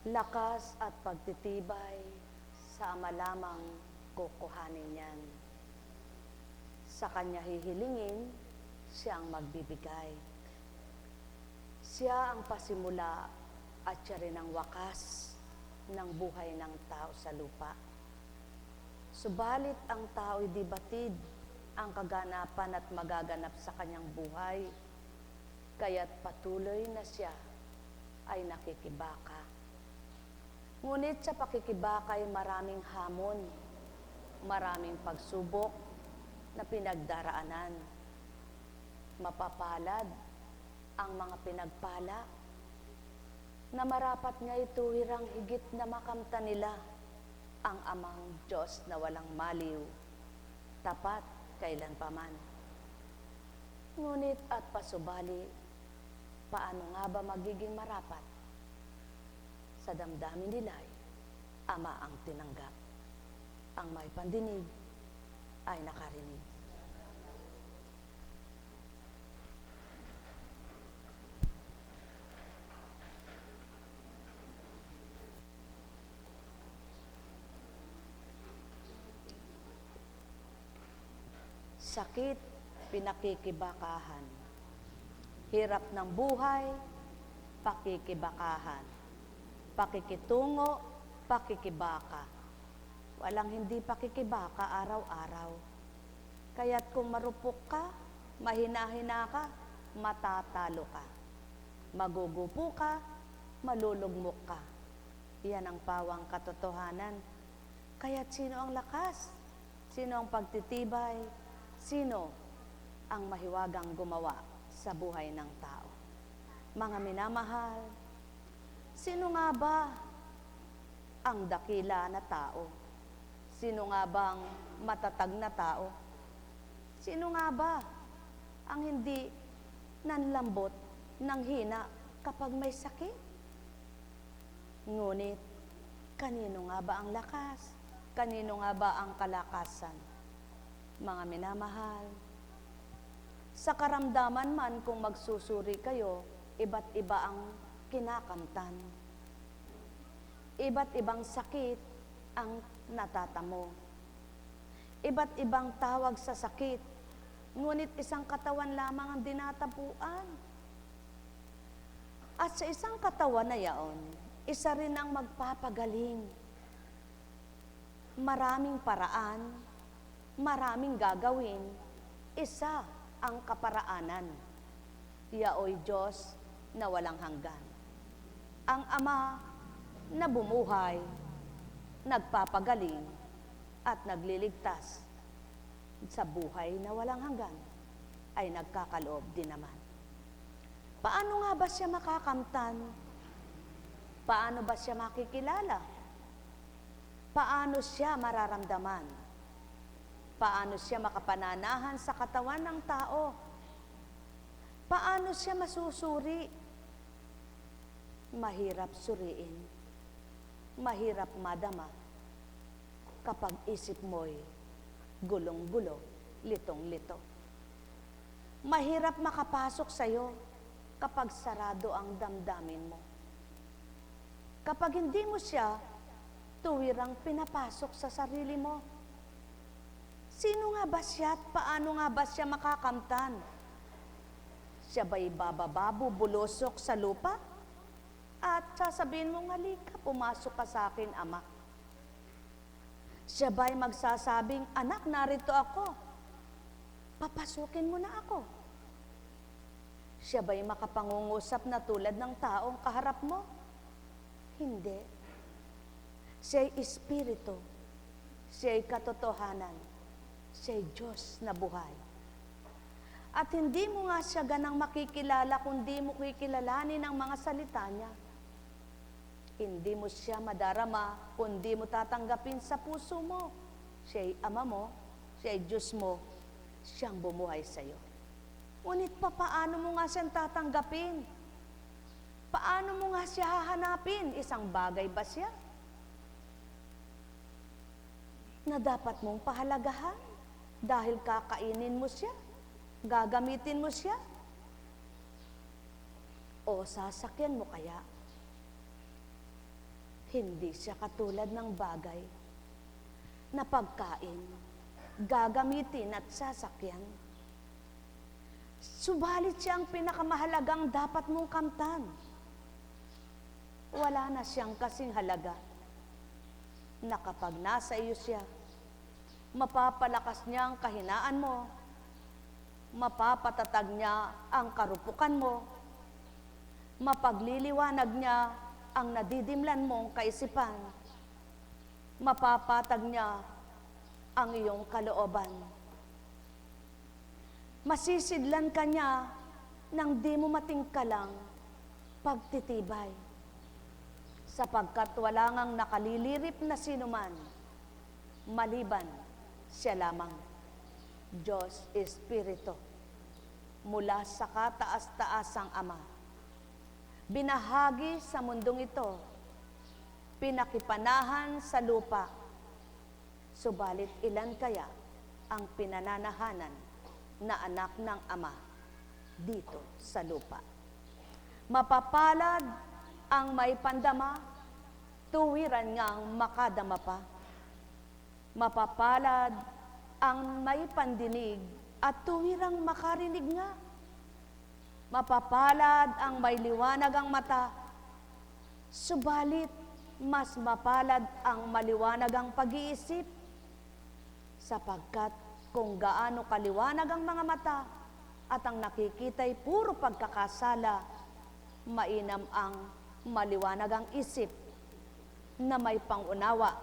Lakas at pagtitibay sa Ama lamang kukuhanin niyan. Sa Kanya hihilingin, siya ang magbibigay. Siya ang pasimula at siya rin ang wakas ng buhay ng tao sa lupa. Subalit ang tao'y di batid ang kaganapan at magaganap sa kanyang buhay, kaya't patuloy na siya ay nakikibaka. Ngunit sa pakikibaka ay maraming hamon, maraming pagsubok na pinagdaraanan. Mapapalad ang mga pinagpala na marapat nga ituwirang higit na makamta nila ang amang Diyos na walang maliw, tapat kailanpaman. Ngunit at pasubali, paano nga ba magiging marapat? Sa damdamin nila'y Ama ang tinanggap. Ang may pandinig ay nakarinig. Sakit, pinakikibakahan. Hirap ng buhay, pakikibakahan. Pakikitungo, pakikibaka. Walang hindi pakikibaka araw-araw. Kaya't kung marupok ka, mahina-hina ka, matatalo ka. Magugupo ka, malulugmok ka. Yan ang pawang katotohanan. Kaya't sino ang lakas? Sino ang pagtitibay? Sino ang mahiwagang gumawa sa buhay ng tao? Mga minamahal, sino nga ba ang dakila na tao? Sino nga ba ang matatag na tao? Sino nga ba ang hindi nanlambot ng hina kapag may sakit? Ngunit, kanino nga ba ang lakas? Kanino nga ba ang kalakasan? Mga minamahal, sa karamdaman man kung magsusuri kayo, iba't iba ang kinakamtan. Iba't ibang sakit ang natatamo. Iba't ibang tawag sa sakit, ngunit isang katawan lamang ang dinatapuan. At sa isang katawan na yaon, isa rin ang magpapagaling. Maraming paraan, maraming gagawin, isa ang kaparaanan. Yaoy Diyos na walang hanggan. Ang Ama na bumuhay, nagpapagaling, at nagliligtas sa buhay na walang hanggan, ay nagkakaloob din naman. Paano nga ba siya makakamtan? Paano ba siya makikilala? Paano siya mararamdaman? Paano siya makapananahan sa katawan ng tao? Paano siya masusuri? Mahirap suriin. Mahirap madama kapag isip mo'y gulong-gulo, litong-lito. Mahirap makapasok sa'yo kapag sarado ang damdamin mo. Kapag hindi mo siya tuwirang pinapasok sa sarili mo. Sino nga ba siya at paano nga ba siya makakamtan? Siya ba'y bababa, bubulosok sa lupa? At sasabihin mo, halika, pumasok ka sa akin, Ama. Siya ba'y magsasabing, anak, narito ako. Papasukin mo na ako. Siya ba'y makapangungusap na tulad ng taong kaharap mo? Hindi. Siya'y espiritu, siya'y katotohanan, siya'y Diyos na buhay. At hindi mo nga siya ganang makikilala kung di mo kikilalanin ang mga salita niya. Hindi mo siya madarama kung di mo tatanggapin sa puso mo. Siya'y Ama mo, siya'y Diyos mo, siyang bumuhay sa iyo. Ngunit paano mo nga siyang tatanggapin? Paano mo nga siya hahanapin? Isang bagay ba siya na dapat mong pahalagahan dahil kakainin mo siya, gagamitin mo siya, o sasakyan mo kaya? Hindi siya katulad ng bagay na pagkain, gagamitin at sasakyan. Subalit siya ang pinakamahalagang dapat mong kamtan. Wala na siyang kasing halaga na kapag nasa iyo siya, mapapalakas niya ang kahinaan mo, mapapatatag niya ang karupukan mo, mapagliliwanag niya ang nadidimlan mong kaisipan, mapapatag niya ang iyong kalooban. Masisidlan ka niya nang di mo matingkalang pagtitibay, sapagkat wala ngang nakalilirip na sinuman, maliban siya lamang, Diyos Espiritu, mula sa kataas-taasang Ama. Binahagi sa mundong ito, pinakipanahan sa lupa, subalit ilan kaya ang pinananahanan na anak ng Ama dito sa lupa? Mapapalad ang may pandama, tuwiran ngang makadama pa. Mapapalad ang may pandinig at tuwirang makarinig nga. Mapapalad ang may liwanag ang mata, subalit mas mapalad ang maliwanag ang pag-iisip, sapagkat kung gaano kaliwanag ang mga mata at ang nakikita'y puro pagkakasala, mainam ang maliwanag ang isip na may pangunawa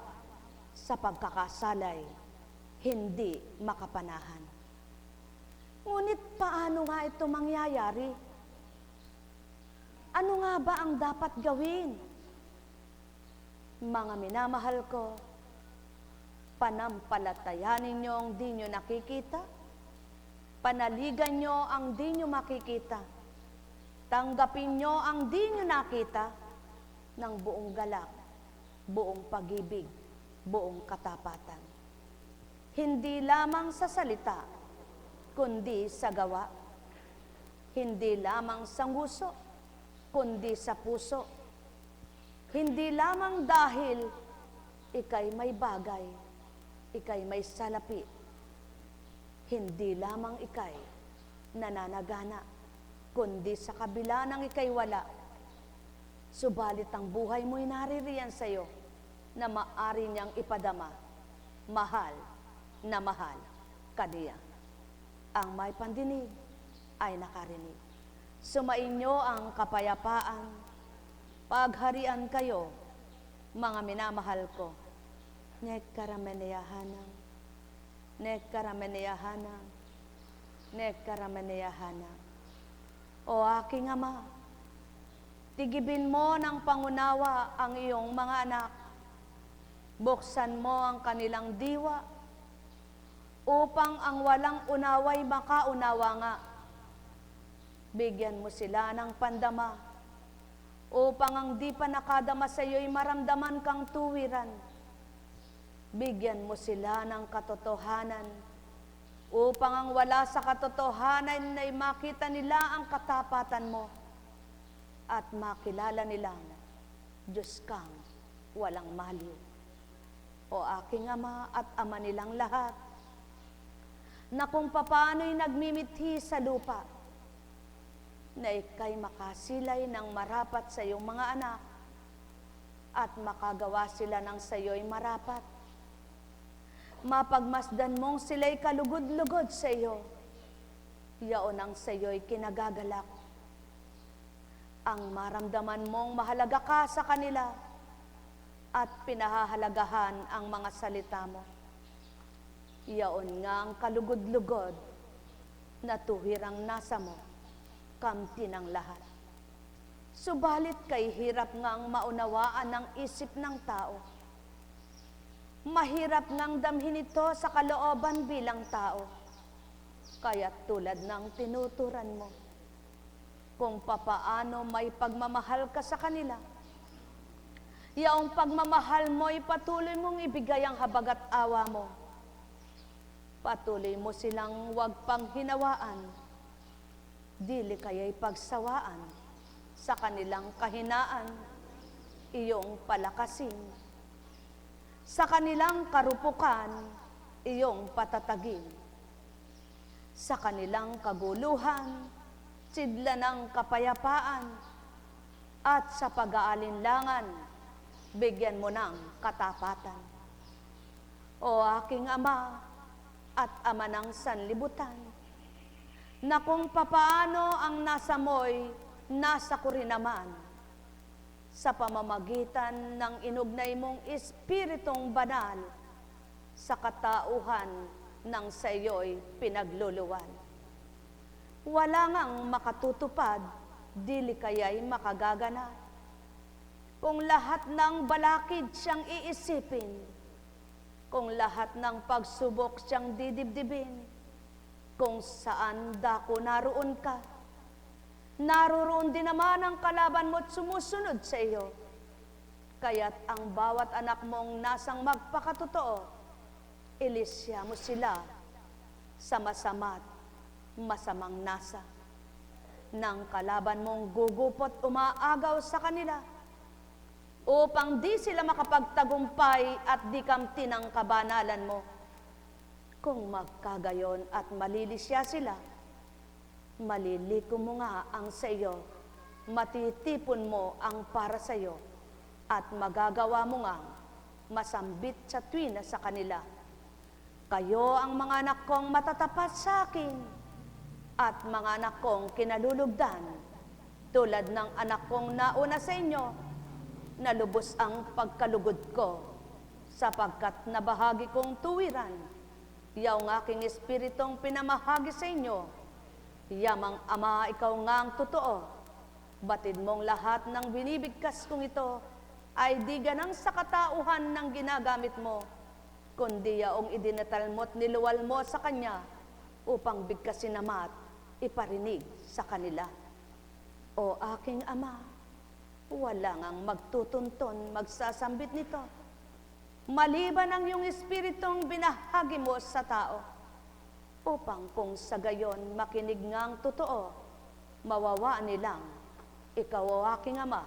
sa pagkakasalay, hindi makapanahan. Ngunit paano nga ito mangyayari? Ano nga ba ang dapat gawin? Mga minamahal ko, panampalatayanin nyo ang di nyo nakikita, panaligan nyo ang di nyo makikita, tanggapin nyo ang di nyo nakita ng buong galak, buong pag-ibig, buong katapatan. Hindi lamang sa salita, kundi sa gawa. Hindi lamang sa nguso, kundi sa puso. Hindi lamang dahil ikay may bagay, ikay may salapi. Hindi lamang ikay nananagana, kundi sa kabila ng ikay wala. Subalit ang buhay mo'y naririyan sa iyo na maari niyang ipadama, mahal na mahal kaniya. Ang may pandinig ay nakarinig. Sumainyo ang kapayapaan, pagharian kayo, mga minamahal ko. Nekkarameneyahanang, nekkarameneyahanang, nekkarameneyahanang. O aking Ama, tigibin mo ng pangunawa ang iyong mga anak. Buksan mo ang kanilang diwa upang ang walang unaway makaunawa nga. Bigyan mo sila ng pandama upang ang di pa nakadama sa iyo'y maramdaman kang tuwiran. Bigyan mo sila ng katotohanan upang ang wala sa katotohanan ay makita nila ang katapatan mo at makilala nilang Diyos kang walang maliw. O aking Ama at Ama nilang lahat, na kung papaano'y nagmimithi sa lupa, na ikay makasilay ng marapat sa iyong mga anak at makagawa sila ng sa iyo'y marapat. Mapagmasdan mong sila'y kalugod-lugod sa iyo, yaon ang sa iyo'y kinagagalak. Ang maramdaman mong mahalaga ka sa kanila at pinahahalagahan ang mga salita mo. Yaon nga ang kalugod-lugod na tuhirang nasa mo, kamti ng lahat. Subalit kay hirap ngang maunawaan ang isip ng tao. Mahirap ngang damhin ito sa kalooban bilang tao. Kaya tulad ng tinuturan mo, kung papaano may pagmamahal ka sa kanila, yaong pagmamahal mo'y patuloy mong ibigay ang habag at awa mo. Patuloy mo silang wag pang hinawaan, dili kaya'y pagsawaan sa kanilang kahinaan. iyong palakasin. Sa kanilang karupukan, iyong patatagin. Sa kanilang kaguluhan, sidla ng kapayapaan, at sa pag-aalinlangan, bigyan mo ng katapatan. O aking Ama at Ama ng sanlibutan, na kung papaano ang nasa mo'y nasa ko rin naman, sa pamamagitan ng inugnay mong Espiritong Banal, sa katauhan ng sa iyo'y pinagluluwan. Wala ngang makatutupad, dili kaya'y makagaganap. Kung lahat ng balakid siyang iisipin, kung lahat ng pagsubok siyang didibdibin, kung saan dako naroon ka, naroroon din naman ang kalaban mo't sumusunod sa iyo. Kaya't ang bawat anak mong nasang magpakatotoo, ilisya mo sila sa masama't masamang nasa. Nang kalaban mong gugupot umaagaw sa kanila, upang di sila makapagtagumpay at di kamti ng kabanalan mo. Kung magkagayon at malilisya sila, maliliko mo nga ang sa iyo, matitipon mo ang para sa iyo, at magagawa mo nga masambit sa tuwina sa kanila. Kayo ang mga anak kong matatapat sa akin, at mga anak kong kinalulugdan, tulad ng anak kong nauna sa inyo, nalubos ang pagkalugod ko, sapagkat nabahagi kong tuwiran, yaw ng aking espiritong pinamahagi sa inyo. Yamang Ama, ikaw nga ang totoo. Batid mong lahat ng binibigkas kong ito ay di ganang sa katauhan ng ginagamit mo, kundi yaong idinatal mo't niluwal mo sa Kanya upang bigkasin namat iparinig sa kanila. O aking Ama, wala ngang magtutunton, magsasambit nito, maliban ang iyong espiritong binahagi mo sa tao, upang kung sa gayon makinig ngang totoo, mawawa nilang ikaw o aking Ama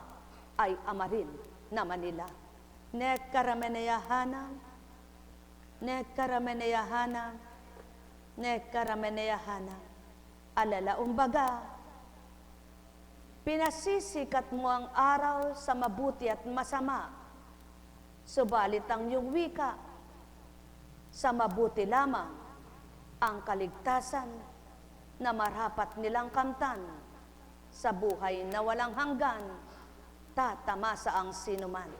ay Ama rin naman nila. Nekarameneyahanam, nekarameneyahanam, nekarameneyahanam. Alala umbaga, pinasisikat mo ang araw sa mabuti at masama, subalit ang iyong wika, sa mabuti lamang ang kaligtasan na marapat nilang kamtan, sa buhay na walang hanggan, tatamasa ang sinuman,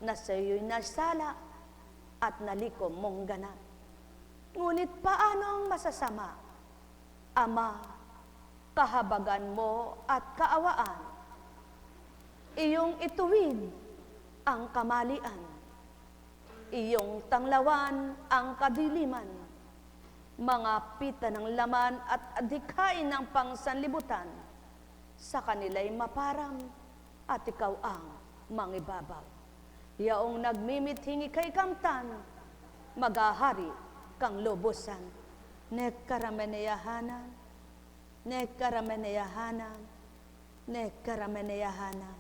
na sa iyo'y nasala at nalikom mong ganap. Ngunit paano ang masasama? Ama, kahabagan mo at kaawaan, iyong ituwid ang kamalian, iyong tanglawan ang kadiliman, mga pita ng laman at adhikain ng pangsanlibutan, sa kanila'y maparam at ikaw ang mangibabaw. Yaong nagmimithing ika'y kamtan, magahari kang lubusan. Nekarameneyahanam, nekarameneyahanam, nekarameneyahanam.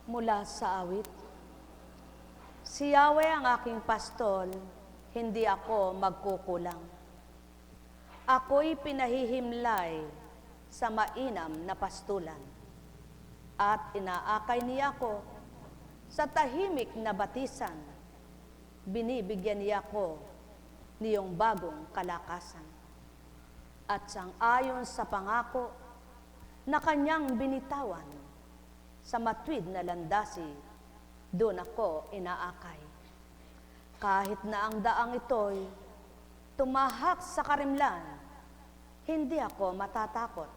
Mula sa awit, si Yahweh ang aking pastol, hindi ako magkukulang. Ako'y pinahihimlay sa mainam na pastulan, at inaakay niya ako sa tahimik na batisan. Binibigyan niya ako niyong bagong kalakasan. At sang-ayon sa pangako na kanyang binitawan, sa matwid na landasi, doon ako inaakay. Kahit na ang daang ito'y tumahak sa karimlan, hindi ako matatakot,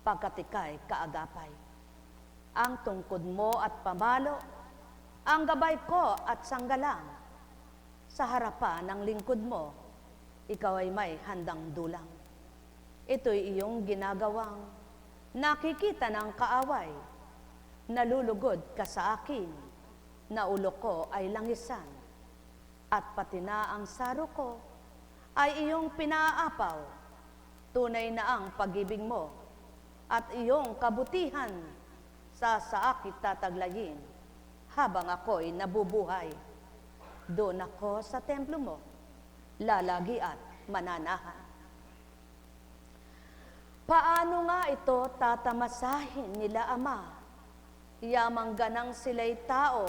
pagkat ika'y kaagapay. Ang tungkod mo at pamalo, ang gabay ko at sanggalang, sa harapan ng lingkod mo, ikaw ay may handang dulang. Ito'y iyong ginagawang nakikita ng kaaway, nalulugod ka sa akin, na ulo ko ay langisan, at pati na ang saro ko ay iyong pinaapaw, Tunay na ang pag-ibig mo at iyong kabutihan sa akin tataglayin habang ako'y nabubuhay. Doon ako sa templo mo, lalagi at mananahan. Paano nga ito tatamasahin nila, Ama? Yamang ganang sila'y tao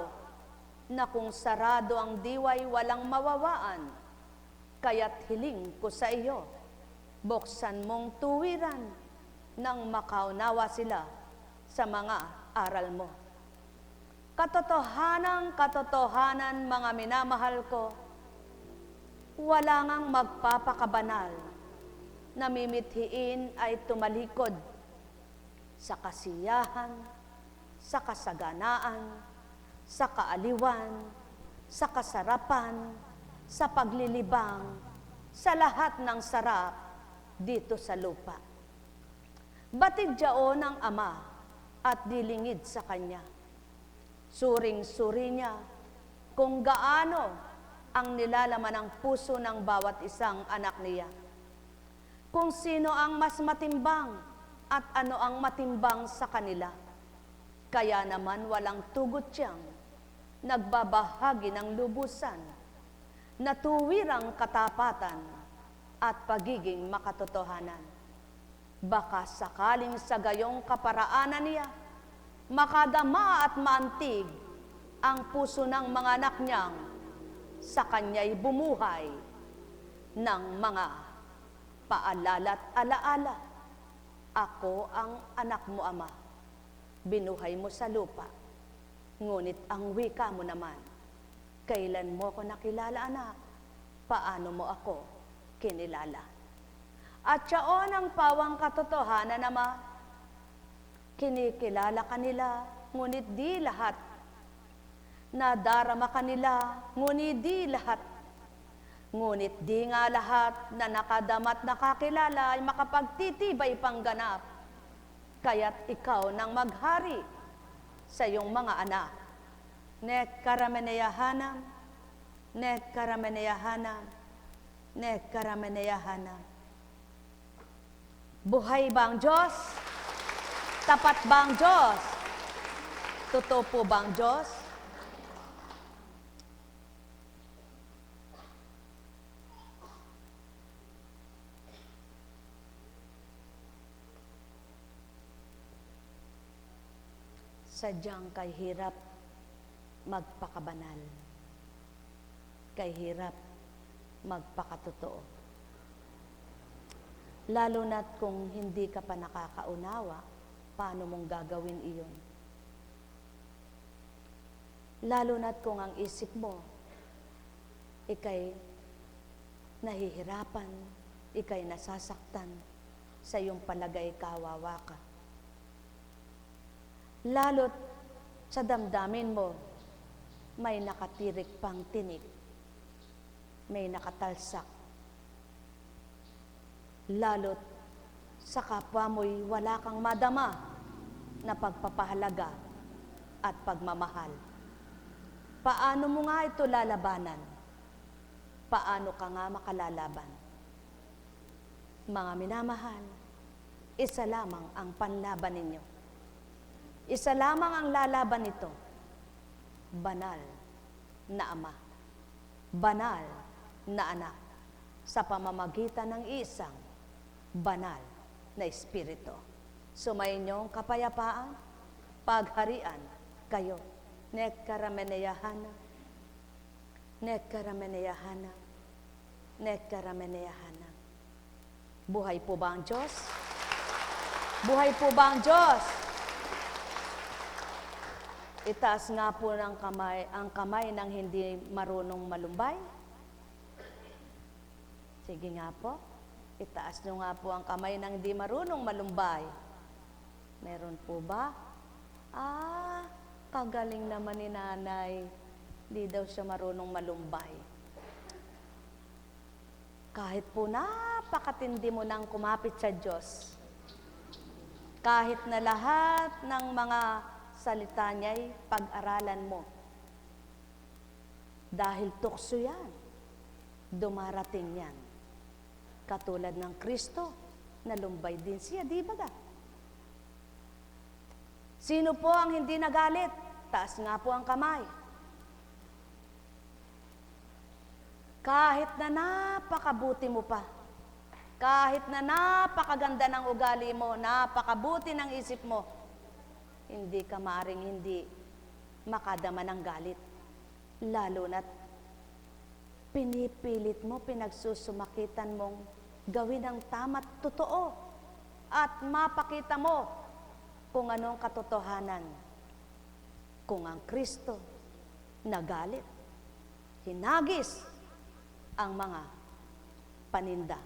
na kung sarado ang diwa'y walang mawawaan, kaya't hiling ko sa iyo, buksan mong tuwiran nang makaunawa sila sa mga aral mo. Katotohanan, mga minamahal ko, wala ngang magpapakabanal, namimithiin ay tumalikod sa kasiyahan, sa kasaganaan, sa kaaliwan, sa kasarapan, sa paglilibang, sa lahat ng sarap dito sa lupa. Batid diyaon ang Ama at dilingid sa Kanya. Suring-suri niya kung gaano ang nilalaman ng puso ng bawat isang anak niya. Kung sino ang mas matimbang at ano ang matimbang sa kanila. Kaya naman walang tugot siyang nagbabahagi ng lubusan na tuwirang katapatan at pagiging makatotohanan. Baka sakaling sa gayong kaparaanan niya, makadama at maantig ang puso ng mga anak niyang sa kanya'y bumuhay ng mga paalala't alaala. Ako ang anak mo, Ama. Binuhay mo sa lupa. Ngunit ang wika mo naman, kailan mo ako nakilala, anak? Paano mo ako kinilala? At siyaon ang pawang katotohanan, Ama. Kinikilala kanila, ngunit di lahat. Nadarama kanila, ngunit di lahat. Ngunit di nga lahat na nakadamat nakakilala ay makapagtitibay pangganap. Kaya't ikaw nang maghari sa iyong mga anak. Nek karameneyahanam, nek karameneyahanam, nek karameneyahanam. Buhay ba ang Diyos? Tapat ba ang Diyos? Totoo po ba ang Diyos? Sadyang kay hirap magpakabanal. Kay hirap magpakatotoo. Lalo na't kung hindi ka pa nakakaunawa, paano mong gagawin iyon? Lalo na't kung ang isip mo, ika'y nahihirapan, ika'y nasasaktan, sa iyong palagay kawawa ka. Lalo't sa damdamin mo, may nakatirik pang tinik, may nakatalsak. Lalo't sa kapwa mo'y wala kang madama na pagpapahalaga at pagmamahal. Paano mo nga ito lalabanan? Paano ka nga makalalaban? Mga minamahal, isa lamang ang panlaban ninyo. Isa lamang ang lalaban nito. Banal na Ama. Banal na anak. Sa pamamagitan ng isang banal na Espiritu. Sumayinyong kapayapaan, pagharian kayo. Nek karameneyahana, nek karameneyahana, nek karameneyahana. Buhay po ba ang Diyos? Buhay po ba ang Diyos? Itaas nga po ng ang kamay ng hindi marunong malumbay. Sige nga po. Itaas nyo nga po ang kamay ng di marunong malumbay. Meron po ba? Kagaling naman ni nanay. Di daw siya marunong malumbay. Kahit po napakatindi mo nang kumapit sa Diyos. Kahit na lahat ng mga salita niya'y pag-aralan mo. Dahil tukso yan. Dumarating yan. Katulad ng Kristo nalumbay din siya, di ba ga? Sino po ang hindi nagalit? Taas nga po ang kamay. Kahit na napakabuti mo pa, kahit na napakaganda ng ugali mo, napakabuti ng isip mo, hindi ka maaring hindi makadama ng galit. Lalo na't pinipilit mo, pinagsusumakitan mong gawin ang tama't totoo at mapakita mo kung anong katotohanan. Kung ang Kristo nagalit, hinagis ang mga paninda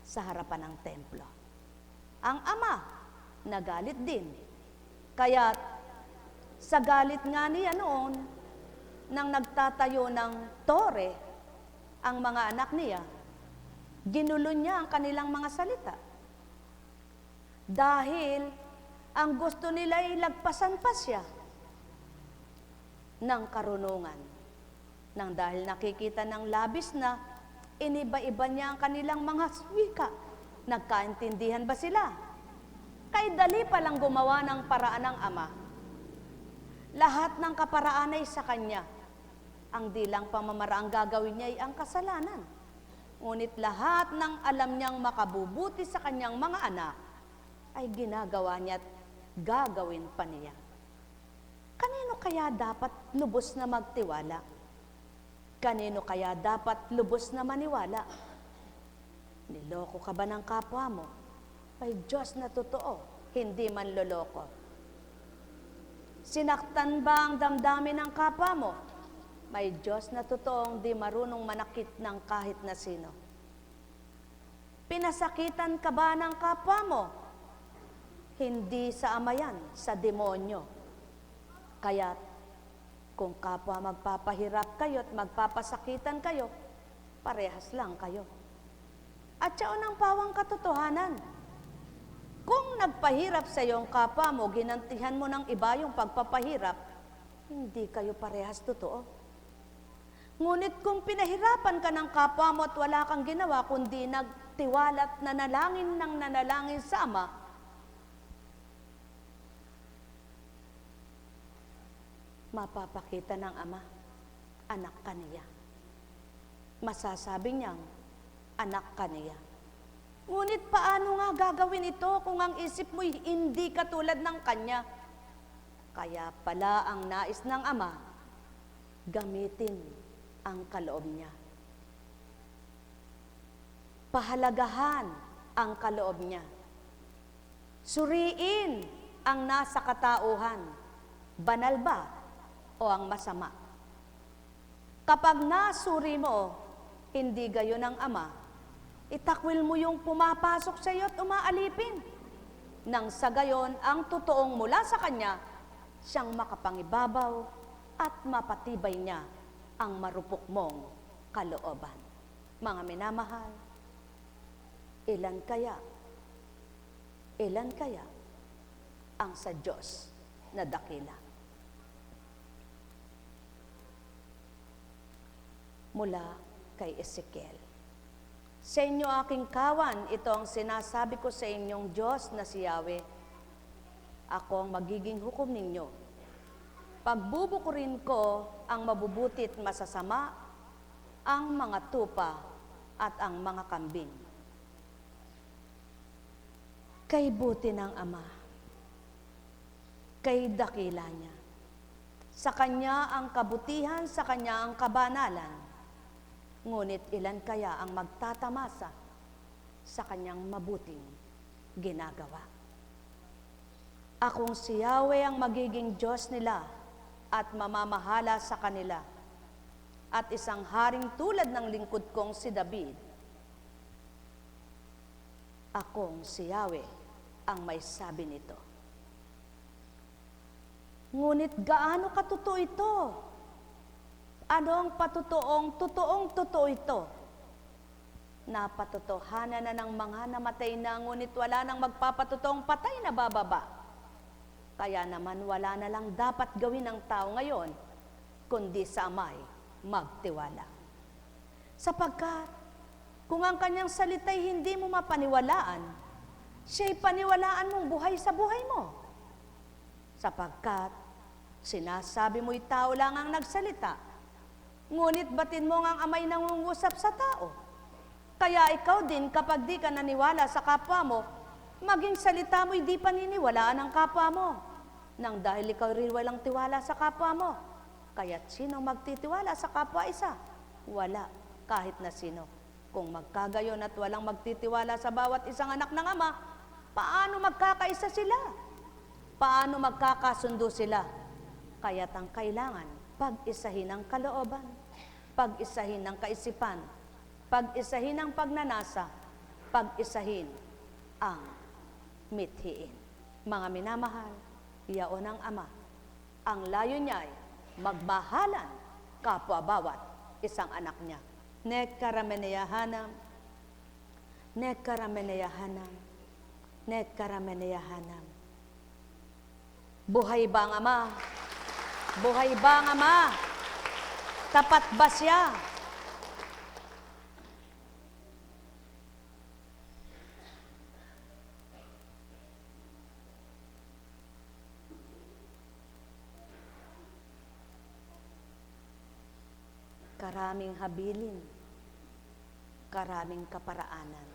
sa harapan ng templo. Ang Ama nagalit din. Kaya sa galit nga niya noon, nang nagtatayo ng tore, ang mga anak niya, ginulo niya ang kanilang mga salita. Dahil ang gusto nila ay lagpasan pa siya ng karunungan. Nang dahil nakikita ng labis na iniba-iba niya ang kanilang mga wika. Nagkaintindihan ba sila? Kay dali palang gumawa ng paraan ng Ama. Lahat ng kaparaan ay sa Kanya. Ang dilang pamamaraang gagawin niya ay ang kasalanan. Ngunit lahat ng alam niyang makabubuti sa Kanyang mga anak ay ginagawa niya at gagawin pa niya. Kanino kaya dapat lubos na magtiwala? Kanino kaya dapat lubos na maniwala? Niloko ka ba ng kapwa mo? May Diyos na totoo, hindi man loloko. Sinaktan ba ang damdamin ng kapwa mo? May Diyos na totoong di marunong manakit ng kahit na sino. Pinasakitan ka ba ng kapwa mo? Hindi sa Ama yan, sa demonyo. Kaya kung kapwa magpapahirap kayo at magpapasakitan kayo, parehas lang kayo. At siya ang pawang katotohanan. Kung nagpahirap sa iyong kapwa mo, ginantihan mo ng iba yung pagpapahirap, hindi kayo parehas totoo. Ngunit kung pinahirapan ka ng kapwa mo at wala kang ginawa, kundi nagtiwala at nanalangin sa Ama, mapapakita ng Ama, anak ka niya. Masasabi niyang, anak ka niya. Ngunit paano nga gagawin ito kung ang isip mo'y hindi katulad ng Kanya? Kaya pala ang nais ng Ama, gamitin ang kaloob niya. Pahalagahan ang kaloob niya. Suriin ang nasa katauhan. Banal ba o ang masama? Kapag nasuri mo, hindi gayon ang Ama, itakwil mo yung pumapasok sa iyo at umaalipin. Nang sa gayon, ang totoong mula sa Kanya, siyang makapangibabaw at mapatibay niya ang marupok mong kalooban. Mga minamahal, ilan kaya ang sa Diyos na dakila? Mula kay Ezekiel. Sa inyo aking kawan, ito ang sinasabi ko sa inyong Diyos na si Yahweh. Ako ang magiging hukom ninyo. Pagbubukurin ko ang mabubuti at masasama, ang mga tupa at ang mga kambing. Kay buti ng Ama, kay dakila niya. Sa Kanya ang kabutihan, sa Kanya ang kabanalan. Ngunit ilan kaya ang magtatamasa sa Kanyang mabuting ginagawa? Akong si Yahweh ang magiging Diyos nila at mamamahala sa kanila. At isang haring tulad ng lingkod kong si David. Akong si Yahweh ang may sabi nito. Ngunit gaano katotoo ito? Ano ang totoong-totoo ito? Napatotohanan na ng mga namatay na, ngunit wala nang magpapatotoong patay na bababa. Kaya naman wala na lang dapat gawin ng tao ngayon, kundi sa Ama'y magtiwala. Sapagkat, kung ang Kanyang salita'y hindi mo mapaniwalaan, Siya'y paniwalaan mong buhay sa buhay mo. Sapagkat sinasabi mo'y tao lang ang nagsalita, ngunit batin mo ngang amay nangungusap sa tao. Kaya ikaw din, kapag di ka naniwala sa kapwa mo, maging salita mo'y di paniniwalaan ng kapwa mo. Nang dahil ikaw rin walang tiwala sa kapwa mo. Kaya't sino magtitiwala sa kapwa isa? Wala, kahit na sino. Kung magkagayon at walang magtitiwala sa bawat isang anak ng Ama, paano magkakaisa sila? Paano magkakasundo sila? Kaya't ang kailangan, pag-isahin ang kalooban, pag-isahin ang kaisipan, pag-isahin ang pagnanasa, pag-isahin ang mithiin. Mga minamahal, yaon ang Ama. Ang layo niya ay magmahalan kapwa bawat isang anak niya. Nekarameneyahanam, nekarameneyahanam, nekarameneyahanam. Buhay ba ang Ama? Buhay ba ang Ama? Tapat ba siya? Karaming habilin, karaming kaparaanan.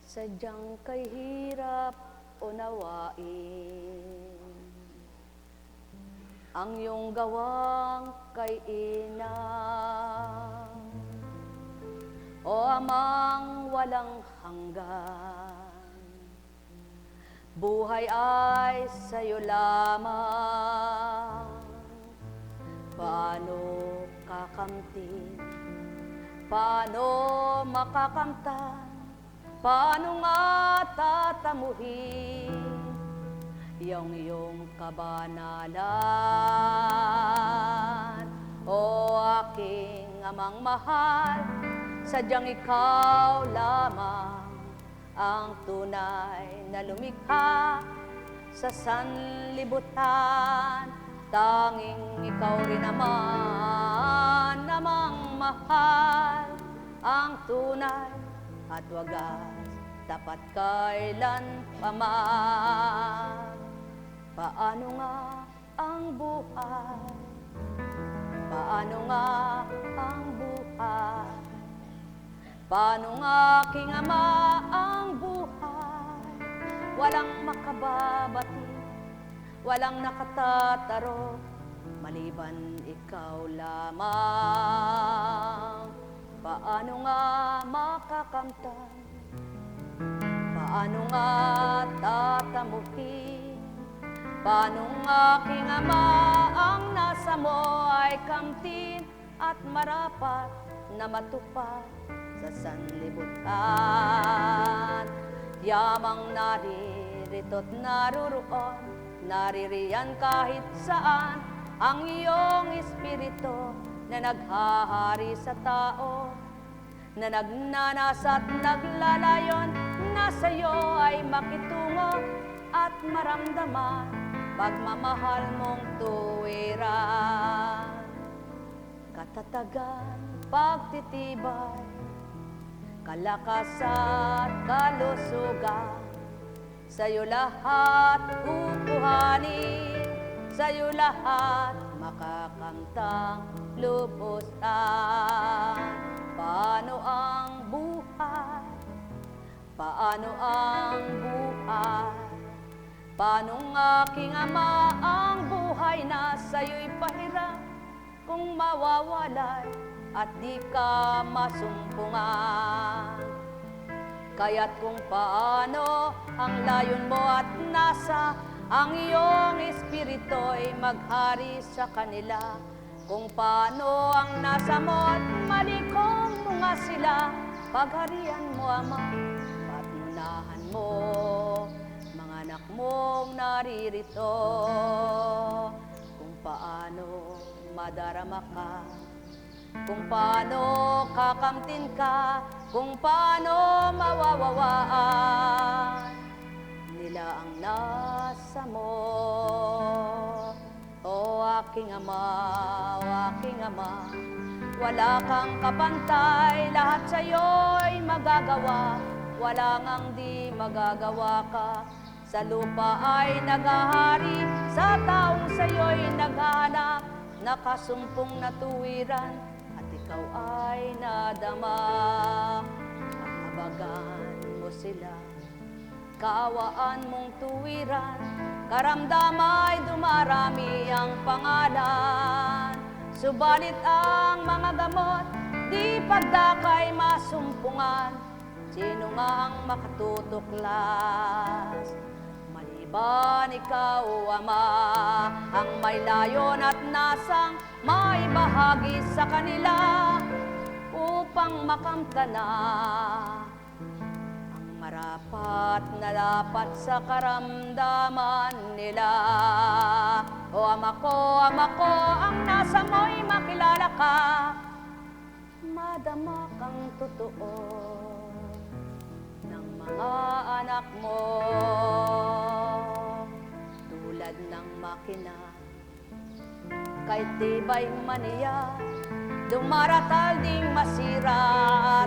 Sadyang kay hirap unawain ang iyong gawang kay ina, o Amang walang hanggan. Buhay ay sa'yo lamang. Paano kakamtin? Paano makakamtan? Paano nga tatamuhin yung iyong kabanalan? O aking Amang mahal, sadyang ikaw lamang ang tunay na lumikha sa sanlibutan. Tanging ikaw rin naman, Amang mahal, ang tunay at wagas, tapat kailan paman. Paano nga ang buhay? Paano nga ang buhay? Paano nga aking Ama ang buhay? Walang makababati, walang nakatataro, maliban ikaw lamang. Paano nga makakamtan? Paano nga tatamuhin? Paano nga aking Ama ang nasa mo ay kamtin at marapat na matupad sa sanlibutan? Yamang naririto't naruroon, naririyan kahit saan ang iyong espiritu na naghahari sa tao, na nagnanas at naglalayon, na sa'yo ay makitungo at maramdaman pagmamahal mong tuwiran. Katatagan, pagtitibay, kalakas at kalusugan, sa'yo lahat kukuhanin, sa'yo lahat makakamtang lubusan. Paano ang buhay? Paano ang buhay? Paano aking Ama ang buhay na sa'yo'y pahiram kung mawawalay at di ka masumpungan? Kaya't kung paano ang layon mo at nasa ang iyong espiritu'y maghari sa kanila, kung paano ang nasa mo at malikom mo nga sila, pagharian mo Ama, patunahan mo mga anak mong naririto, kung paano madarama ka, kung paano kakamtin ka, kung paano mawawawaan nila ang nasa mo. O aking ama, o aking ama, wala kang kapantay, lahat sa'yo'y magagawa, wala ngang di magagawa ka. Sa lupa ay naghahari, sa taong sa'yo'y naghahanap, nakasumpong na tuwiran, at ikaw ay nadama. Habagan mo sila, kaawaan mong tuwiran, karamdamay dumarami ang pangalan. Subalit ang mga gamot, di pagdakay masumpungan, sino nga ang makatutuklas? Maliban ikaw, Ama, ang may layon at nasang may bahagi sa kanila, upang makamta na ang marapat na dapat sa karamdaman nila. O Ama ko, ang nasa mo'y makilala ka, madama kang totoo ng mga anak mo. Tulad ng makina, kahit tibay maniya, dumaratal ding masira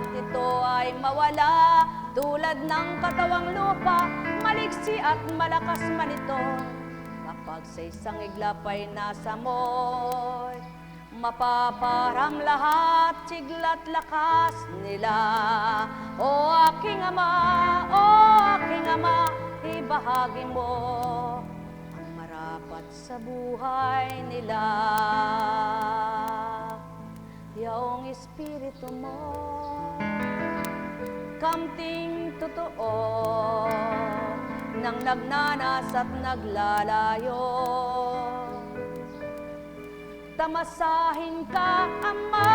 at ito ay mawala. Tulad ng katawang lupa, maliksi at malakas man ito, kapag sa isang iglap ay nasa mo'y mapaparang lahat, sigla't lakas nila. O aking ama, ibahagi mo ang marapat sa buhay nila. Yaong Espiritu mo, kamting totoo, nang nagnanas at naglalayo. Tamasahin ka, Ama,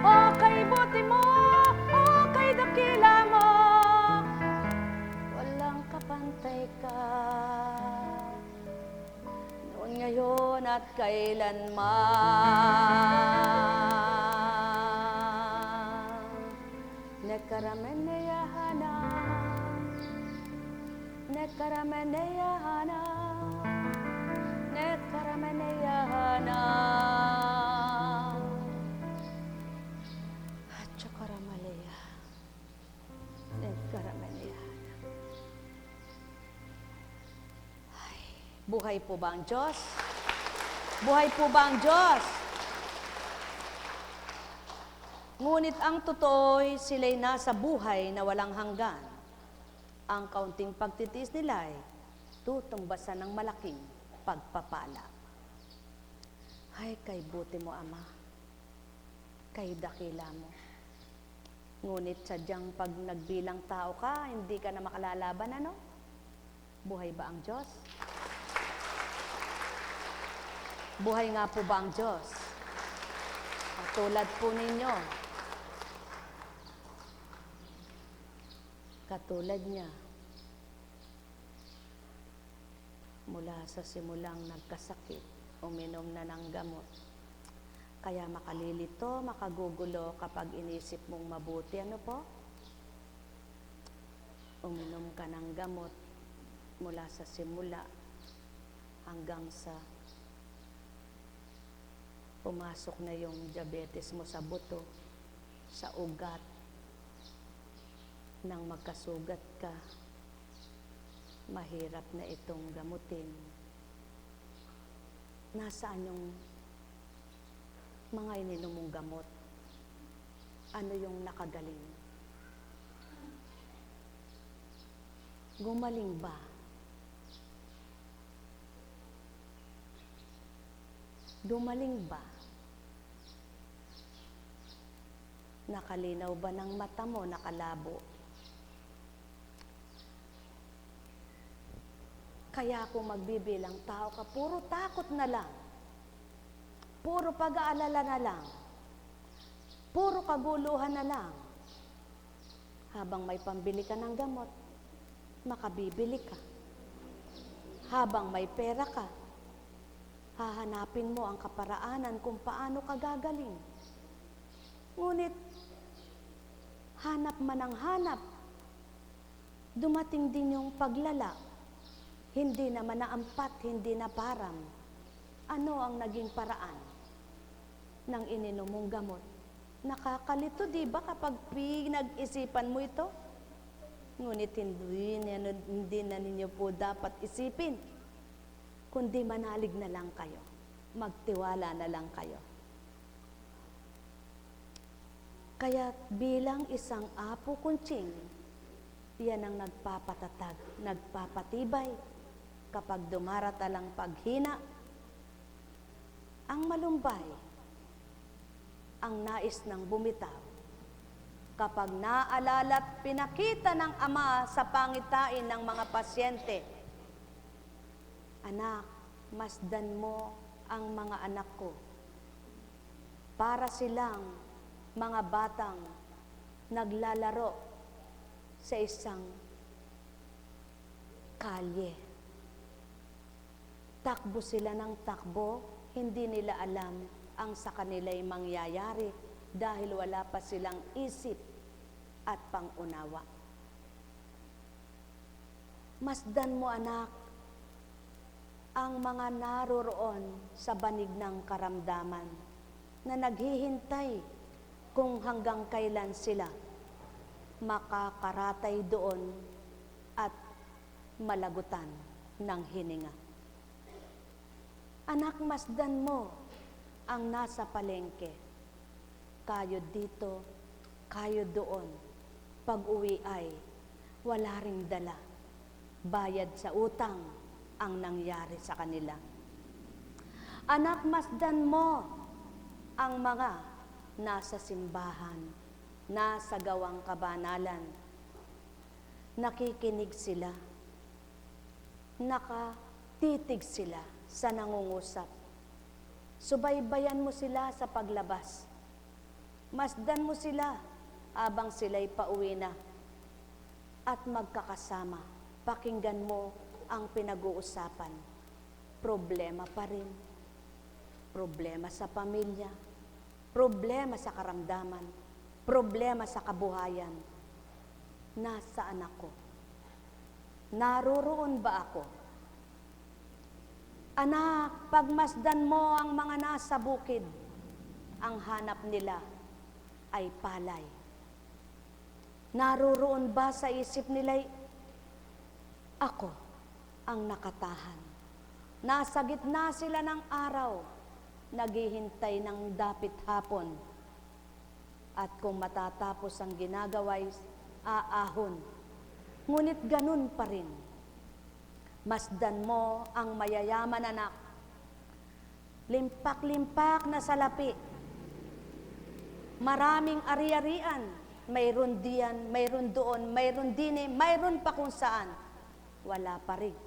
o kay buti mo, o kay dakila mo, walang kapantay ka, noon, ngayon at kailanman. Nekarameneyahana, nekarameneyahana, nekarameneyahana, at chakaramaleya, nekarameneyahana. Ay, buhay po ba ang Diyos? Buhay po ba ang Diyos? Ngunit ang totoo'y sila'y nasa buhay na walang hanggan. Ang kaunting pagtitiis nila ay tutumbasan ng malaking pagpapala. Ay, kay buti mo, Ama, kay dakila mo. Ngunit sadyang pag nagbilang tao ka, hindi ka na makalalaban, ano? Buhay ba ang Diyos? Buhay nga po ba ang Diyos? Tulad po ninyo, katulad niya, mula sa simulang nagkasakit, uminom na ng gamot. Kaya makalilito, makagugulo kapag inisip mong mabuti. Ano po? Uminom ka ng gamot mula sa simula hanggang sa pumasok na yung diabetes mo sa buto, sa ugat, nang magkasugat ka, mahirap na itong gamutin. Nasaan yung mga ininom mong gamot? Ano yung nakagaling? Gumaling ba? Gumaling ba? Nakalinaw ba ng mata mo, nakalabo? Kaya kung magbibilang tao ka, puro takot na lang. Puro pag-aalala na lang. Puro kaguluhan na lang. Habang may pambili ka ng gamot, makabibili ka. Habang may pera ka, hahanapin mo ang kaparaanan kung paano ka gagaling. Ngunit, hanap man ang hanap, dumating din yung paglala. Hindi naman naampat, hindi na param. Ano ang naging paraan ng ininom mong gamot? Nakakalito, di ba, kapag pinag-isipan mo ito? Ngunit hindi na ninyo po dapat isipin, kundi manalig na lang kayo. Magtiwala na lang kayo. Kaya bilang isang apo kuntsing, yan ang nagpapatatag, nagpapatibay kapag dumaratalang paghina. Ang malumbay, ang nais ng bumitaw, kapag naalala at pinakita ng ama sa pangitain ng mga pasyente, anak, masdan mo ang mga anak ko. Para silang mga batang naglalaro sa isang kalye. Takbo sila ng takbo, hindi nila alam ang sa kanila'y mangyayari dahil wala pa silang isip at pangunawa. Masdan mo, anak, ang mga naroroon sa banig ng karamdaman na naghihintay kung hanggang kailan sila makakaratay doon at malagutan ng hininga. Anak, masdan mo ang nasa palengke. Kayo dito, kayo doon. Pag-uwi ay wala ring dala. Bayad sa utang ang nangyari sa kanila. Anak, masdan mo ang mga nasa simbahan, nasa gawang kabanalan. Nakikinig sila, nakatitig sila sa nangungusap. Subaybayan mo sila sa paglabas. Masdan mo sila habang sila'y pauwi na. At magkakasama, pakinggan mo ang pinag-uusapan. Problema pa rin. Problema sa pamilya. Problema sa karamdaman. Problema sa kabuhayan. Nasaan ako? Naroroon ba ako? Anak, pagmasdan mo ang mga nasa bukid, ang hanap nila ay palay. Naroroon ba sa isip nila'y ako ang nakatahan? Nasa gitna sila ng araw, naghihintay ng dapit hapon. At kung matatapos ang ginagawa'y aahon. Ngunit ganun pa rin. Masdan mo ang mayayaman, anak. Limpak-limpak na salapi. Maraming ari-arian. Mayroon diyan, mayroon doon, mayroon dine, mayroon pa kung saan. Wala pa rin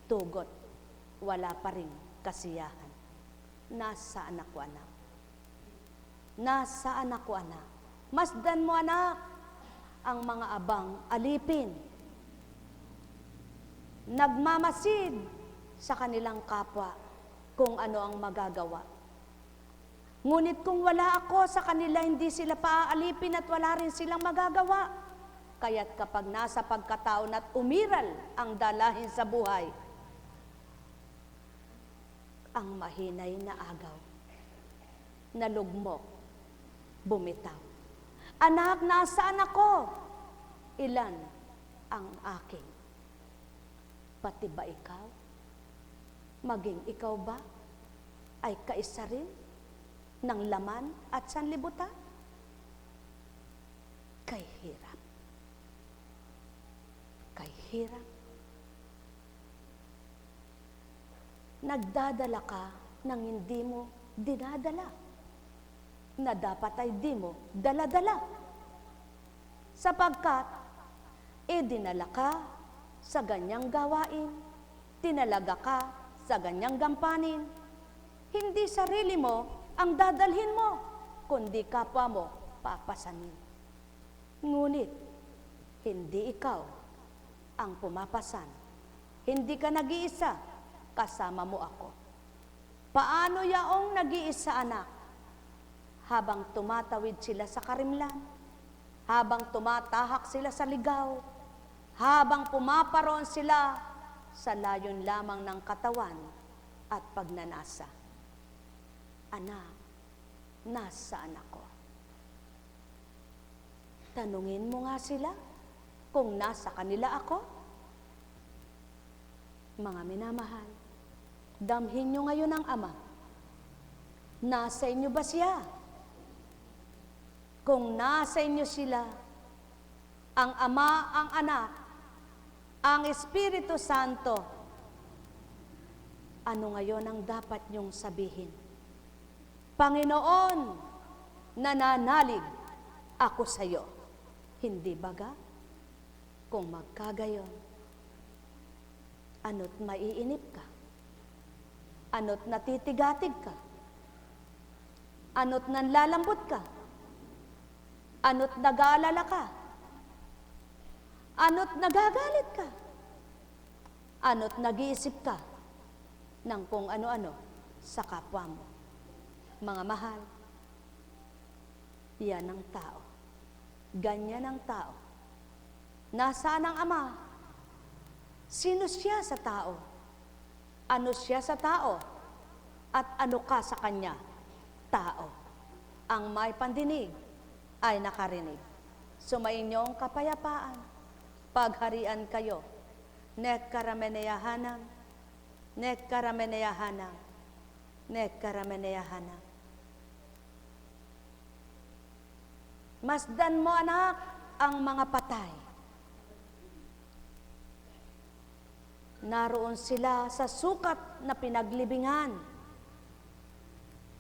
tugot. Wala pa rin kasiyahan. Nasaan ako, anak? Nasaan ako, anak? Masdan mo, anak, ang mga abang alipin. Nagmamasid sa kanilang kapwa kung ano ang magagawa. Ngunit kung wala ako sa kanila, hindi sila paaalipin at wala rin silang magagawa. Kaya't kapag nasa pagkataon at umiral ang dalahin sa buhay, ang mahinay na agaw, nalugmok, bumitaw. Anak, nasaan ako? Ilan ang aking? Pati ba ikaw? Maging ikaw ba ay kaisa rin ng laman at sanlibutan? Kay hirap. Kay hirap. Nagdadala ka ng hindi mo dinadala, na dapat ay di mo dala-dala. Sapagkat dinala ka sa ganyang gawain, tinalaga ka sa ganyang gampanin, hindi sarili mo ang dadalhin mo, kundi kapwa mo papasanin. Ngunit, hindi ikaw ang pumapasan. Hindi ka nag-iisa, kasama mo ako. Paano yaong nag-iisa, anak? Habang tumatawid sila sa karimlan, habang tumatahak sila sa ligaw, habang pumaparoon sila sa layon lamang ng katawan at pagnanasa. Anak, nasaan ako? Tanungin mo nga sila kung nasa kanila ako. Mga minamahal, damhin nyo ngayon ang Ama. Nasa inyo ba siya? Kung nasa inyo sila, ang Ama, ang Anak, ang Espiritu Santo, ano ngayon ang dapat nyong sabihin? Panginoon, nananalig ako sa iyo. Hindi baga? Kung magkagayon, ano't maiinip ka? Ano't natitigatig ka? Ano't nanlalambot ka? Ano't nag-aalala ka? Ano't nagagalit ka? Ano't nag-iisip ka ng kung ano-ano sa kapwa mo? Mga mahal, yan ang tao. Ganyan ang tao. Nasaan ang Ama? Sino siya sa tao? Ano siya sa tao? At ano ka sa Kanya? Tao. Ang may pandinig ay nakarinig. Sumainyong kapayapaan, pagharian kayo. Nekkarameneyahanam, nekkarameneyahanam, nekkarameneyahanam. Masdan mo, anak, ang mga patay. Naroon sila sa sukat na pinaglibingan.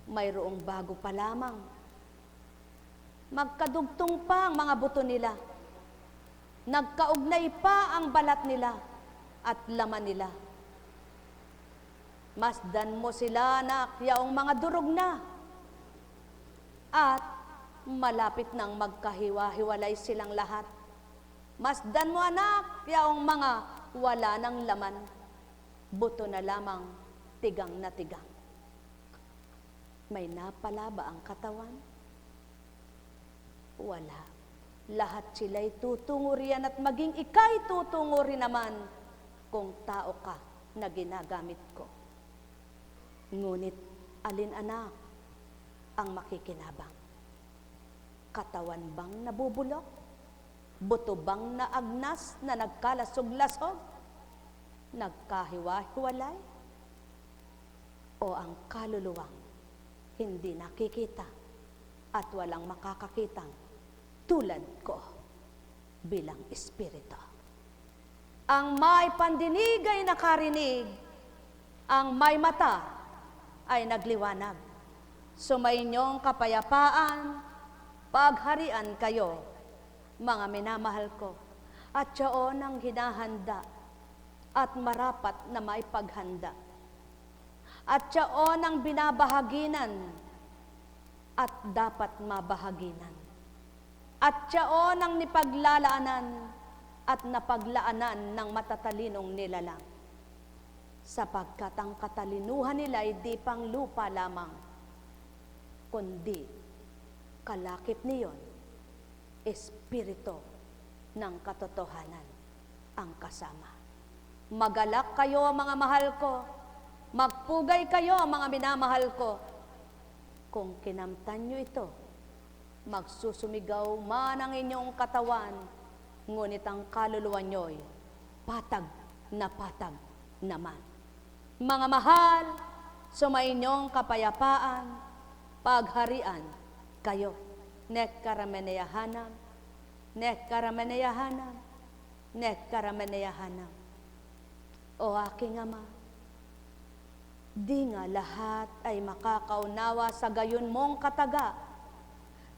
Mayroong bago pa lamang. Magkadugtong pa ang mga buto nila. Nagkaugnay pa ang balat nila at laman nila. Masdan mo sila, anak, yaong mga durog na. At malapit nang magkahiwa-hiwalay silang lahat. Masdan mo, anak, yaong mga wala ng laman. Buto na lamang, tigang na tigang. May napala ba ang katawan? Wala. Lahat sila'y tutungurian at maging ika'y tutunguri naman kung tao ka na ginagamit ko. Ngunit, alin, anak, ang makikinabang? Katawan bang nabubulok? Buto bang naagnas na nagkalasog-lasog? Nagkahiwa-hiwalay? O ang kaluluwang hindi nakikita at walang makakakitang tulad ko bilang espiritu? Ang may pandinig ay nakarinig, ang may mata ay nagliwanag. Sumainyong kapayapaan, pagharian kayo, mga minamahal ko, at siyaon ang hinahanda at marapat na maipaghanda. At siyaon ang binabahaginan at dapat mabahaginan. At siyaon ang nipaglalaanan at napaglaanan ng matatalinong nilalang. Sapagkat ang katalinuhan nila ay di pang lupa lamang, kundi kalakip niyon, espiritu ng katotohanan ang kasama. Magalak kayo, mga mahal ko. Magpugay kayo, mga minamahal ko. Kung kinamtan nyo ito, magsusumigaw man ang inyong katawan, ngunit ang kaluluwa nyo'y patag naman. Mga mahal, sumainyong kapayapaan, pagharian kayo. Nekkarameneyahanam, nekkarameneyahanam, nekkarameneyahanam. O aking Ama, di nga lahat ay makakaunawa sa gayon mong kataga,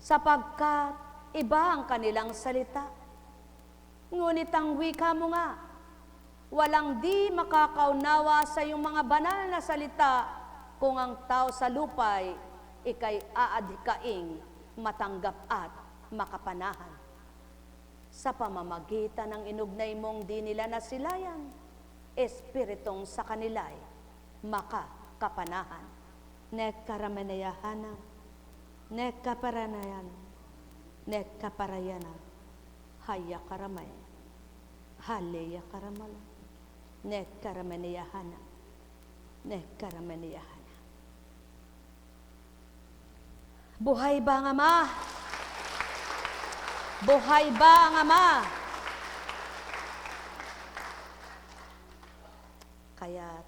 sapagkat iba ang kanilang salita. Ngunit ang wika mo nga, walang di makakaunawa sa iyong mga banal na salita kung ang tao sa lupa'y ika'y aadhikaing matanggap at makapanahan. Sa pamamagitan ng inugnay mong di nila nasilayan, espiritong sa kanila'y makakapanahan. Nekkarameneyahanam, nekkaparanayan, nekkaparayana, haya karamay, haleya karamala, nekkarameneyahanam, nekkarameneyahanam. Buhay ba ang Ama? Buhay ba ang Ama? Kaya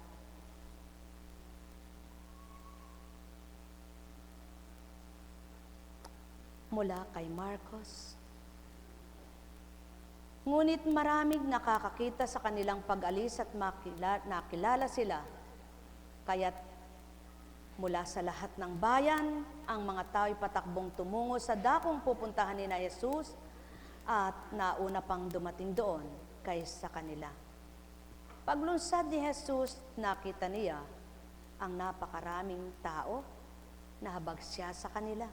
mula kay Marcos. Ngunit maraming nakakakita sa kanilang pag-alis at nakilala sila. Kaya't mula sa lahat ng bayan, ang mga tao'y patakbong tumungo sa dakong pupuntahan ni na Jesus at nauna pang dumating doon kaysa kanila. Paglunsad ni Jesus, nakita niya ang napakaraming tao na habag siya sa kanila.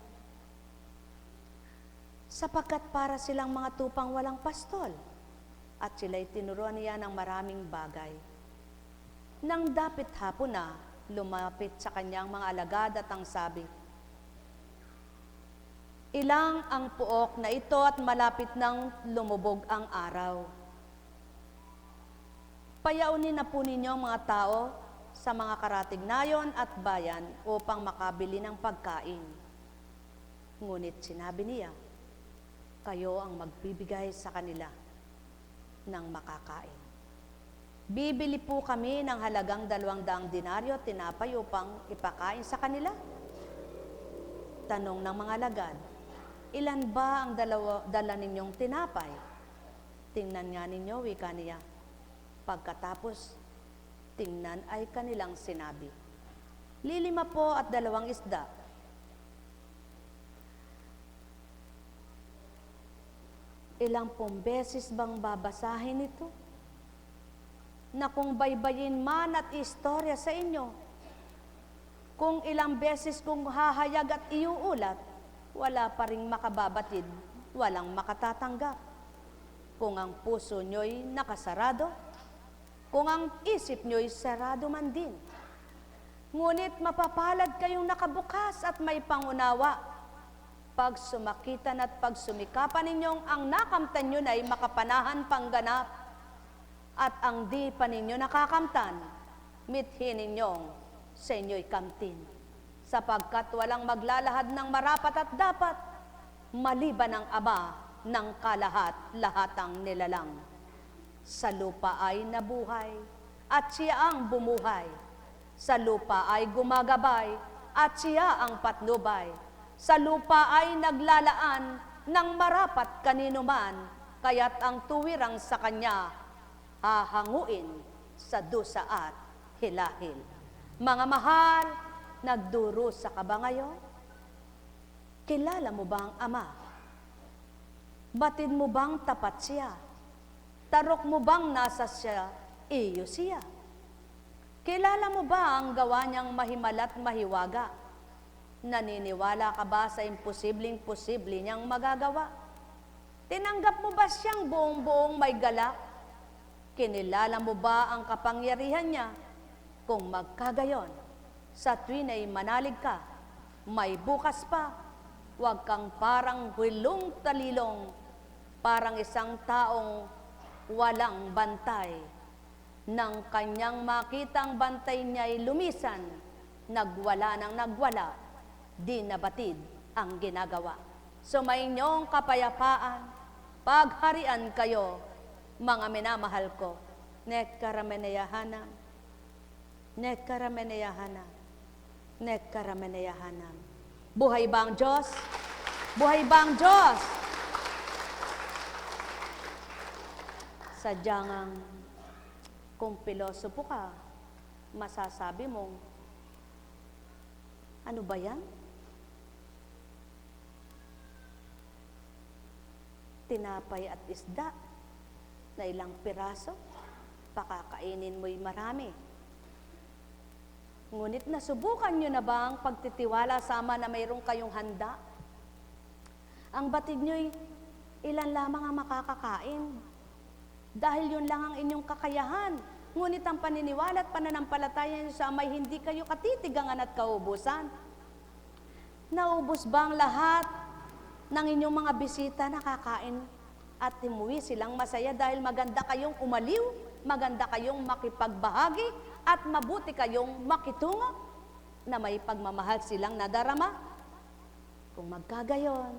Sapagkat para silang mga tupang walang pastol, at sila'y tinuruan niya ng maraming bagay. Nang dapit hapon na, lumapit sa kanyang mga alagad at ang sabi, "Ilang ang puok na ito at malapit nang lumubog ang araw. Payaunin na po ninyo ang mga tao sa mga karatignayon at bayan upang makabili ng pagkain." Ngunit sinabi niya, "Kayo ang magbibigay sa kanila ng makakain." Bibili po kami ng halagang 200 denaryo tinapay upang ipakain sa kanila. Tanong ng mga alagad, "Ilan ba ang dala ninyong tinapay?" "Tingnan nga ninyo," wika niya. Pagkatapos, tingnan ay kanilang sinabi, 5 po at 2 isda. Ilang pong beses bang babasahin ito? Na kung baybayin man at istorya sa inyo, kung ilang beses kong hahayag at iuulat, wala pa ring makababatid, walang makatatanggap. Kung ang puso nyo'y nakasarado, kung ang isip nyo'y sarado man din. Ngunit mapapalad kayong nakabukas at may pangunawa, pag sumakitan at pag sumikapan ninyong ang nakamtan nyo na'y makapanahan pangganap, at ang di pa ninyo nakakamtan, mithin ninyong sa inyo'y kamtin. Sapagkat walang maglalahad ng marapat at dapat, maliban ang Ama ng kalahat-lahatang nilalang. Sa lupa ay nabuhay, at siya ang bumuhay. Sa lupa ay gumagabay, at siya ang patnubay. Sa lupa ay naglalaan ng marapat kanino man, kaya't ang tuwirang sa kanya hahanguin sa dusa at hilahil. Mga mahal, nagdurusa ka ba ngayon? Kilala mo ba ang Ama? Batid mo bang tapat siya? Tarok mo bang nasa siya, iyo siya? Kilala mo ba ang gawa niyang mahimalat mahiwaga? Naniniwala ka ba sa imposibleng-posible niyang magagawa? Tinanggap mo ba siyang buong-buong may galak? Kinilala mo ba ang kapangyarihan niya? Kung magkagayon, sa tuwin ay manalig ka, may bukas pa, huwag kang parang hulong talilong, parang isang taong walang bantay. Nang kanyang makitang bantay niya'y lumisan, nagwala ng nagwala, di nabatid ang ginagawa. Sumainyong kapayapaan, pagharian kayo, mga minamahal ko. Nekkarameneyahanam, nekkarameneyahanam, nekkarameneyahanam. Buhay ba ang Diyos? Buhay ba ang Diyos? Sadyang kung pilosopo ka, masasabi mong, ano ba yan? Tinapay at isda na ilang piraso, pakakainin mo'y marami. Ngunit nasubukan nyo na ba ang pagtitiwala sama na mayroong kayong handa? Ang batid nyo'y ilan lamang ang makakakain. Dahil yun lang ang inyong kakayahan. Ngunit ang paniniwala at pananampalataya nyo sa Ama'y hindi kayo katitigangan at kaubusan. Naubos ba ang lahat ng inyong mga bisita na kakain at umuwi silang masaya dahil maganda kayong umaliw, maganda kayong makipagbahagi, at mabuti kayong makitungo na may pagmamahal silang nadarama? Kung magkagayon,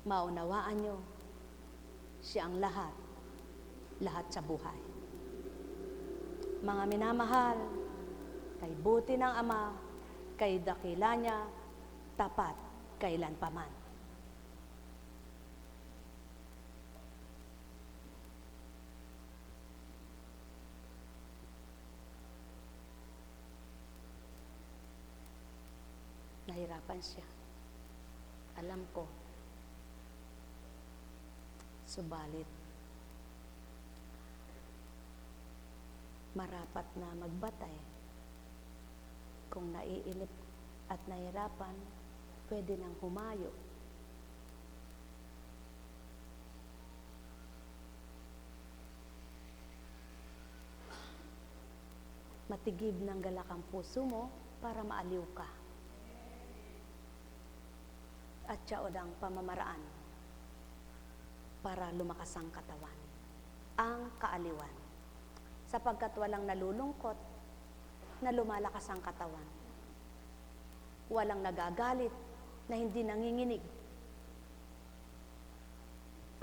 maunawaan nyo, siya ang lahat, lahat sa buhay. Mga minamahal, kay buti ng Ama, kay dakila niya, tapat kailan paman. Nahirapan siya. Alam ko. Subalit, marapat na magbatay. Kung naiinip at nahirapan, pwede nang humayo. Matigib ng galak ang puso mo para maaliw ka. At siyaod ang pamamaraan para lumakas ang katawan, ang kaaliwan. Sapagkat walang nalulungkot na lumalakas ang katawan. Walang nagagalit na hindi nanginginig.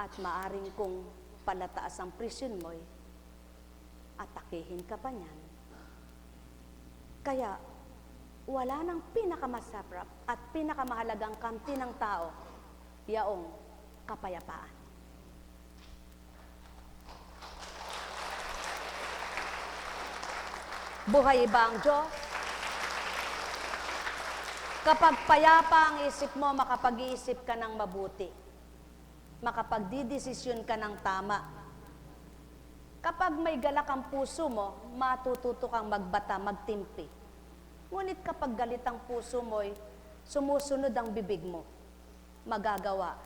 At maaring kung palataas ang presyon mo'y atakihin ka pa niyan. Kaya, wala nang pinakamasarap at pinakamahalagang kamti ng tao, yaong kapayapaan. Buhay ba ang Diyos? Kapag payapa ang isip mo, makapag-iisip ka ng mabuti. Makapagdidesisyon ka ng tama. Kapag may galak ang puso mo, matututo kang magbata, magtimpi. Ngunit kapag galit ang puso mo'y sumusunod ang bibig mo, magagawa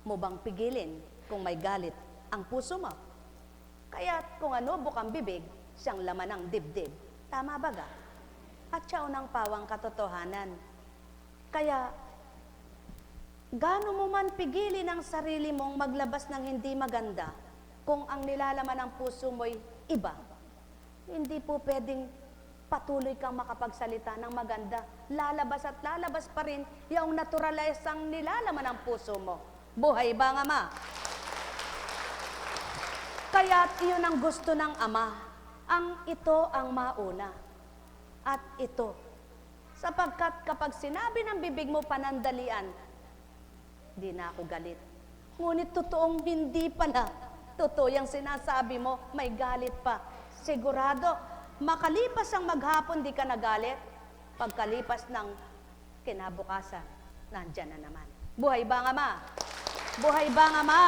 mo bang pigilin kung may galit ang puso mo? Kaya kung ano bukang bibig, siyang laman ng dibdib. Tama ba ga? At siya unang pawang katotohanan. Kaya, gaano mo man pigilin ang sarili mong maglabas ng hindi maganda kung ang nilalaman ng puso mo'y iba? Hindi po pwedeng patuloy kang makapagsalita ng maganda. Lalabas at lalabas pa rin yung naturalize ang nilalaman ng puso mo. Buhay ba ang Ama? Kaya't iyon ang gusto ng Ama. Ang ito ang mauna. At ito. Sapagkat kapag sinabi ng bibig mo panandalian, di na ako galit. Ngunit totoong hindi pala. Totoo yung sinasabi mo, may galit pa. Sigurado, makalipas ang maghapon, di ka nagalit. Pagkalipas ng kinabukasan, nandyan na naman. Buhay ba ang Ama? Buhay ba ang Ama?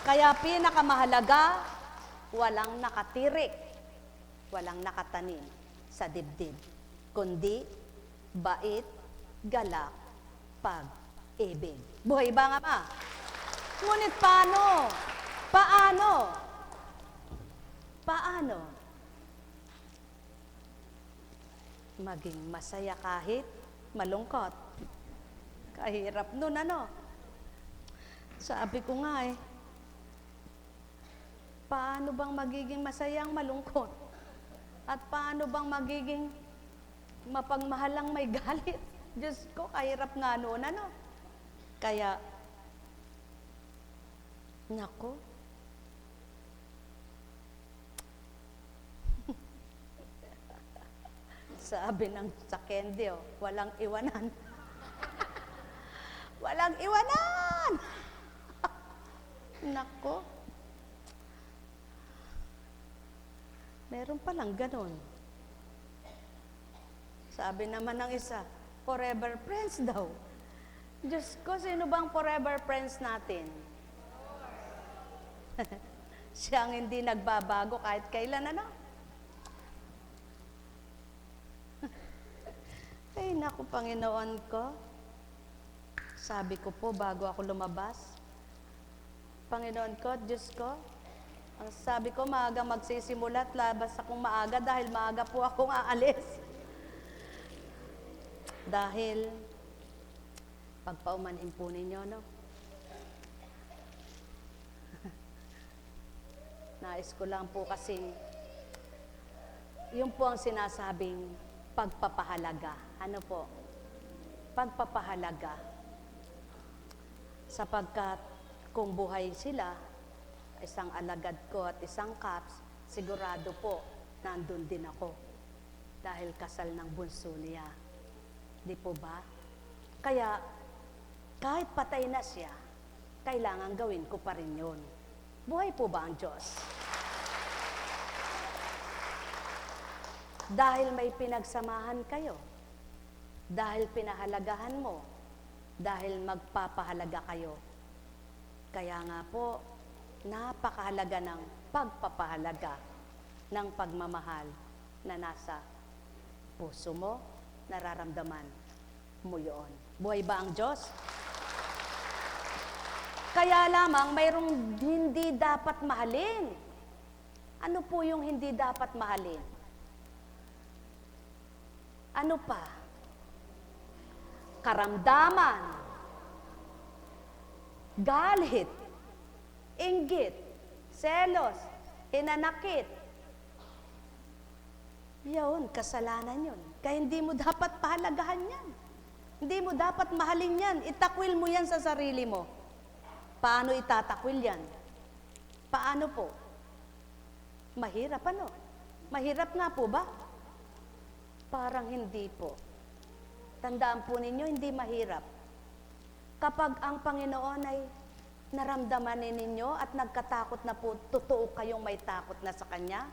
Kaya pinakamahalaga, walang nakatirik, walang nakatanim sa dibdib, kundi bait, galak, pag-ibig. Buhay ba ang Ama? Ngunit paano? Paano? Paano? Maging masaya kahit malungkot. Kahirap nun, ano? Sabi ko nga paano bang magiging masayang malungkot? At paano bang magiging mapagmahalang may galit? Diyos ko, kahirap nga noon, ano? Kaya, nako, sabi ng sa Candy, walang iwanan. Walang iwanan! Nako. Meron palang ganon. Sabi naman ng isa, forever friends daw. Diyos ko, sino bang forever friends natin? Siya ang hindi nagbabago kahit kailan, ano? Ay, naku, Panginoon ko. Sabi ko po bago ako lumabas, Panginoon ko, Diyos ko, ang sabi ko, maaga magsisimula at labas akong maaga dahil maaga po akong aalis. Dahil, pagpaumanhin po ninyo, no? Nais ko lang po kasing, yun po ang sinasabing pagpapahalaga. Ano po? pagpapahalaga. Sapagkat kung buhay sila, isang alagad ko at isang kaps, sigurado po, nandun din ako. Dahil kasal ng bunso niya. Di po ba? Kaya, kahit patay na siya, kailangan gawin ko pa rin yun. Buhay po ba ang Diyos? Dahil may pinagsamahan kayo, dahil pinahalagahan mo, dahil magpapahalaga kayo. Kaya nga po, napakahalaga ng pagpapahalaga ng pagmamahal na nasa puso mo, nararamdaman mo yun. Buhay ba ang Diyos? Kaya lamang mayroong hindi dapat mahalin. Ano po yung hindi dapat mahalin? Ano pa? Karamdaman, galit, inggit, selos, hinanakit. Yun, kasalanan yun. Kaya hindi mo dapat pahalagahan yan. Hindi mo dapat mahalin yan. Itakwil mo yan sa sarili mo. Paano itatakwil yan? Paano po? Mahirap ano? Mahirap nga po ba? Parang hindi po. Tandaan po ninyo, hindi mahirap. Kapag ang Panginoon ay naramdaman ninyo at nagkatakot na po, totoo kayong may takot na sa Kanya,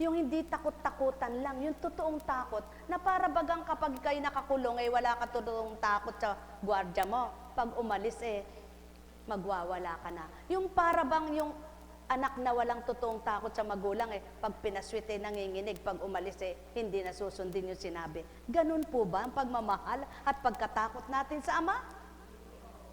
yung hindi takot-takutan lang, yung totoong takot, na para bagang kapag kayo nakakulong, eh wala ka totoong takot sa gwardiya mo. Pag umalis, magwawala ka na. Yung para bang yung anak na walang totoong takot sa magulang, pag pinaswit, nanginginig, pag umalis, hindi na susundin yung sinabi. Ganun po ba ang pagmamahal at pagkatakot natin sa Ama?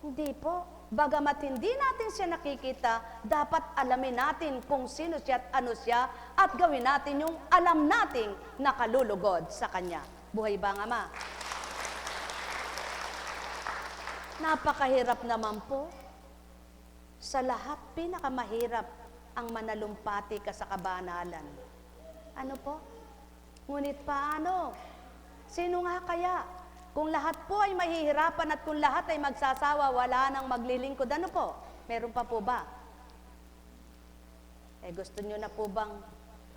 Hindi po. Bagamat hindi natin siya nakikita, dapat alamin natin kung sino siya at ano siya at gawin natin yung alam nating nakalulugod sa Kanya. Buhay ba ang Ama? Napakahirap naman po. Sa lahat, pinakamahirap ang manalumpati ka sa kabanalan. Ano po? Ngunit paano? Sino nga kaya? Kung lahat po ay mahihirapan at kung lahat ay magsasawa, wala nang maglilingkod, ano po? Meron pa po ba? Gusto nyo na po bang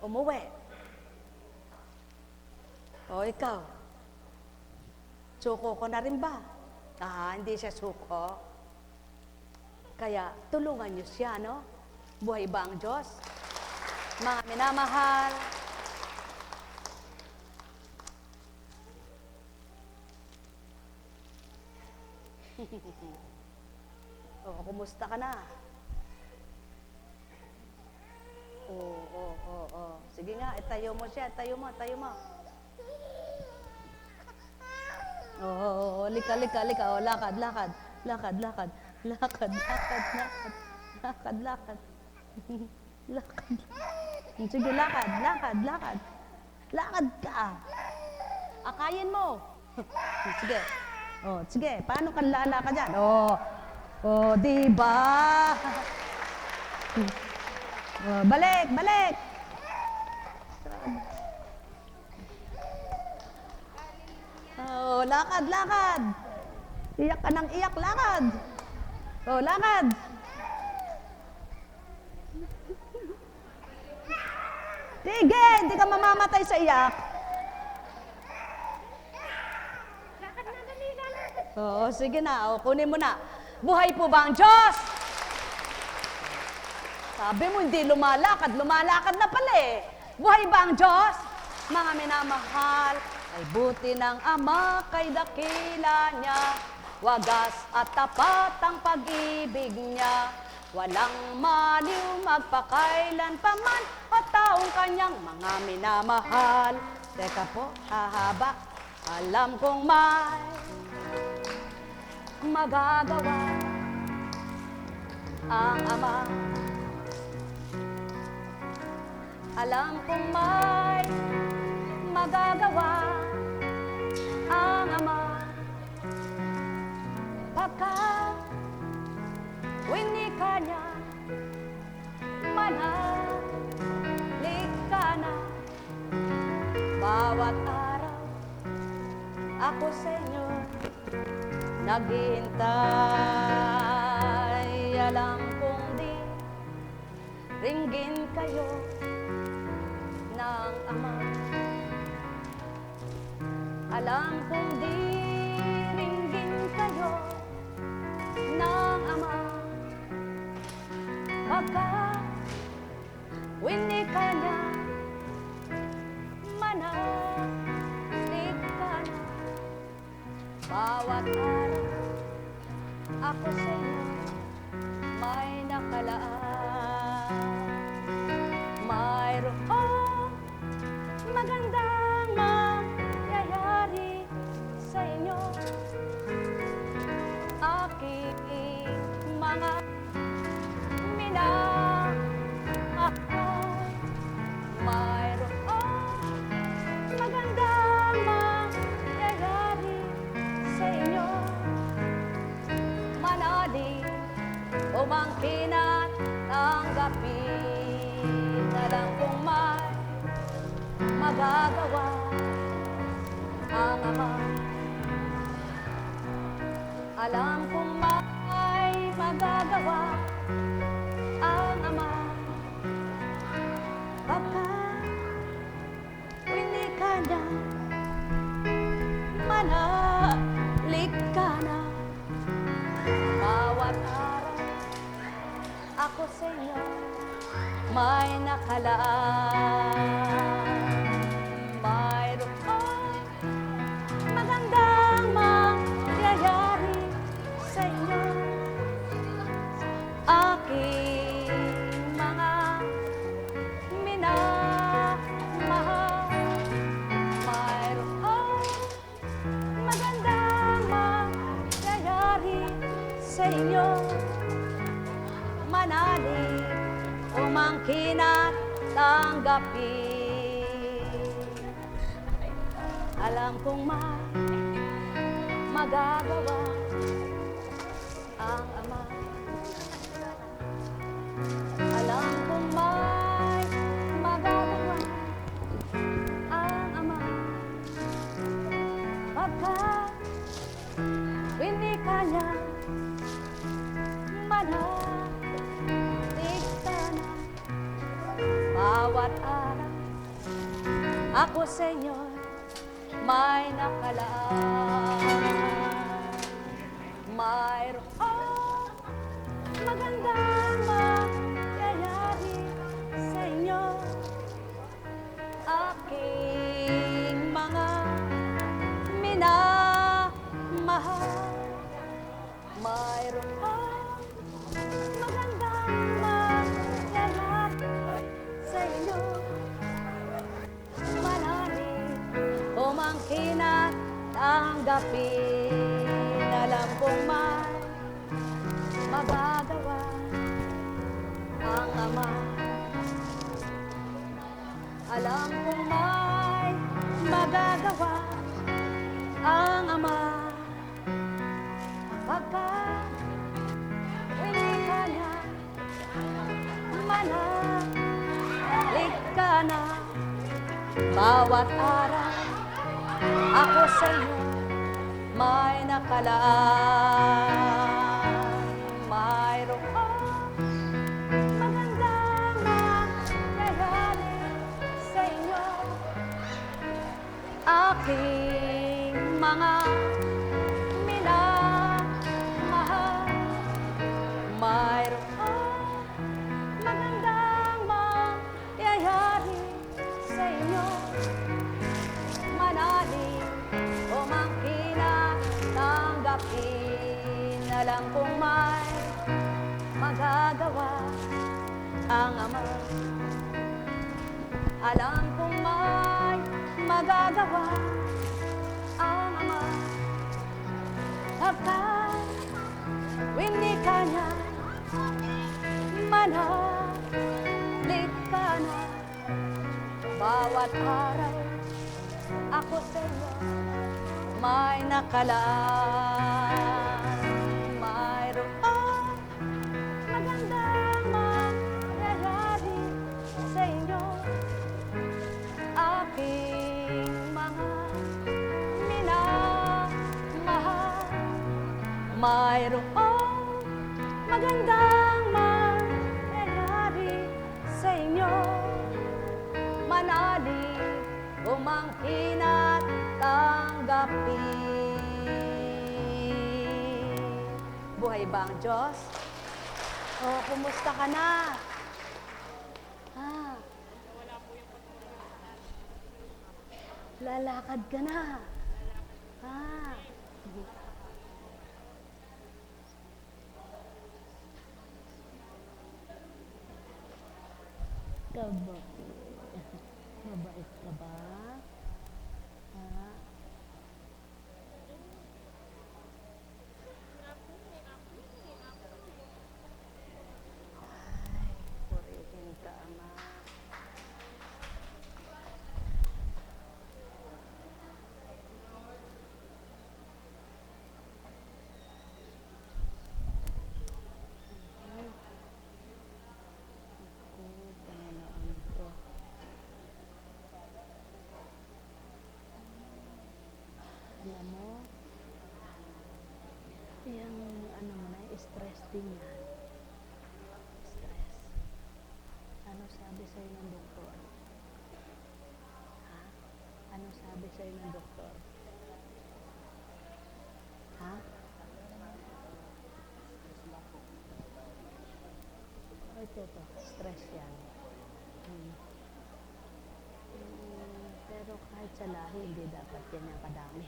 umuwi? O ikaw? Suko ko na rin ba? Hindi siya suko. Kaya tulungan nyo siya, no? Buhay ba ang Diyos? Mga minamahal, kumusta ka na? Sige nga, itayo mo siya, tayo mo. Lika. Lakad. Sige, lakad. Lakad ka. Akayin mo. Sige. Sige. Paano ka lalakad dyan? Diba? Balik. Lakad. Iyak ka ng iyak, lakad. Lakad. Sige, hindi ka mamamatay sa iyak. Sige na, kunin mo na. Buhay po ba ang Diyos? Sabi mo, hindi lumalakad na pala Buhay ba ang Diyos? Mga minamahal, ay buti ng Ama kay dakila niya. Wagas at tapat ang pag-ibig niya. Walang maliw magpakailan paman at taong kanyang mga minamahal. Teka po, hahaba. Alam kong may magagawa ang Ama. Alam kong may magagawa ang Ama. Pagkat winika niya, manalik ka na. Bawat araw, ako sa inyo naghihintay. Alam kong di ringgin kayo ng Ama. Alam kong di ringgin kayo ng Ama. Pagka winika niya, manalig ka na. Bawat araw ako sa iyo may nakalaan. Mayroong magandang mangyayari sa inyo. Aking mga minamahal. Mayroong magandang mangyayari sa inyo. Manalig, umangkin at tanggapin. Alam kong may magagawa ang Ama. Alam kong may magagawa ang Ama. Pagka winika niya, manalig ka na. Bawat araw ako sa inyo may nakalaan. Mayroong magandang mangyayari sa inyo. Aking mga minamahal. Mayroong magandang mangyayari sa inyo. Manalig, umangkin at tanggapin. Alam kong may magagawa ang Ama. Alam kong may magagawa ang Ama. Pagka winika niya, manalig ka na. Bawat araw ako sa inyo may nakalaan. Mayroong magandang mangyayari sa inyo. Aking mga minamahal. Mayroong magandang mangyayari sa inyo. Manalig, umangkin at tanggapin. Alam kong may magagawa ang Ama. Alam kong may magagawa ang Ama. Pagka winika niya, manalig ka na. Bawat araw ako sa iyo may nakalaan. Mayroong magandang mangyayari sa inyo. Aking mga minamahal. Mayroong magandang mangyayari sa inyo. Manalig, umangkin at tanggapin. Alam kong may magagawa ang Ama. Alam kong may magagawa ang Ama. Pagka winika niya, manalig ka na. Bawat araw ako sa iyo may nakalaan. Mayroong magandang mangyayari sa inyo. Aking mga minamahal. mayroong magandang mangyayari sa inyo. Manalig, umangkin at tanggapin. Buhay ba ang Diyos? O, kumusta ka na? Lalakad ka na. Kaba. Mabait ka ba? Ay, purihin ka, Ama. Alam mo, yung ano mo na, stress din yan. Stress. Ano sabi sa'yo ng doktor? Ha? Ano sabi sa'yo ng doktor? Ha? O ito, stress yan. Pero kahit sa lahi, hindi dapat yan yung kadami.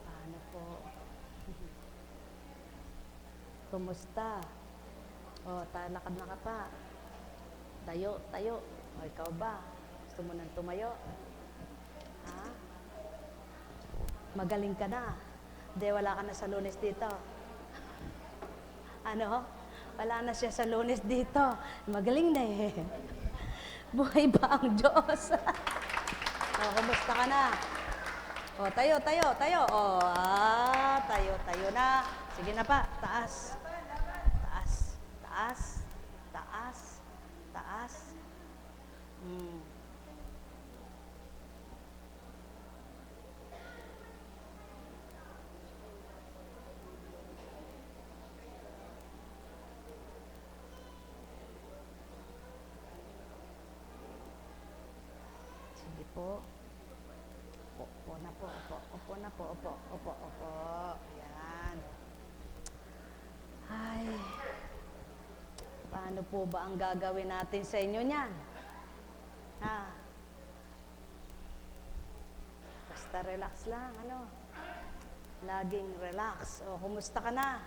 Paano po? Kumusta? O, lakad na ka pa. Tayo, tayo. O, ikaw ba? Gusto mo nang tumayo? Ha? Magaling ka na. Hindi, wala ka na sa Lunes dito. Ano? Wala na siya sa Lunes dito. Magaling na eh. Buhay ba ang Diyos? O, kumusta ka na? O, tayo, tayo, tayo. O, tayo, tayo na. Sige na pa, taas. Taas, taas, taas, taas. Sige po. Opo na po, opo. Opo na po, opo. Opo, opo. Ayan. Ay. Paano po ba ang gagawin natin sa inyo niyan? Ha? Basta relax lang, ano? Laging relax. O, kumusta ka na?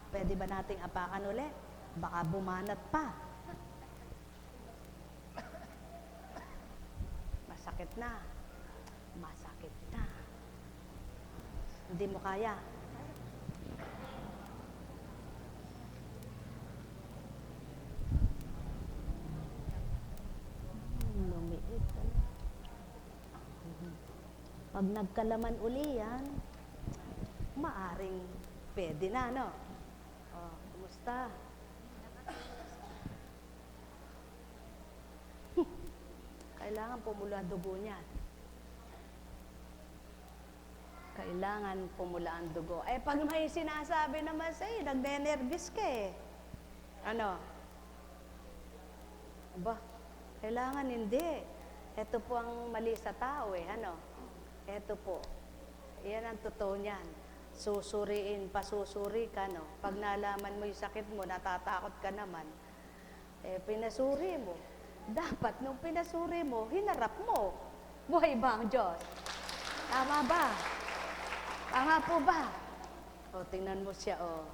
Pwede ba nating apakan ulit? Baka bumanat pa. Masakit na. Masakit na. Hindi mo kaya. Lumiit. Pag nagkalaman uli yan, maaring pwede na, no? O, kumusta? Kailangan pumula ang dugo niyan. Kailangan pumula ang dugo. Eh, pag may sinasabi naman sa'yo, nagnenervis ka eh. Ano? Aba, kailangan hindi. Ito po ang mali sa tao eh, ano? Ito po. Yan ang totoo niyan. Susuriin, pasusuri ka, no? Pag nalaman mo yung sakit mo, natatakot ka naman, eh, pinasuri mo. Dapat, nung pinasuri mo, hinarap mo. Buhay ba ang Diyos? Tama ba? Tama po ba? O, tingnan mo siya, o.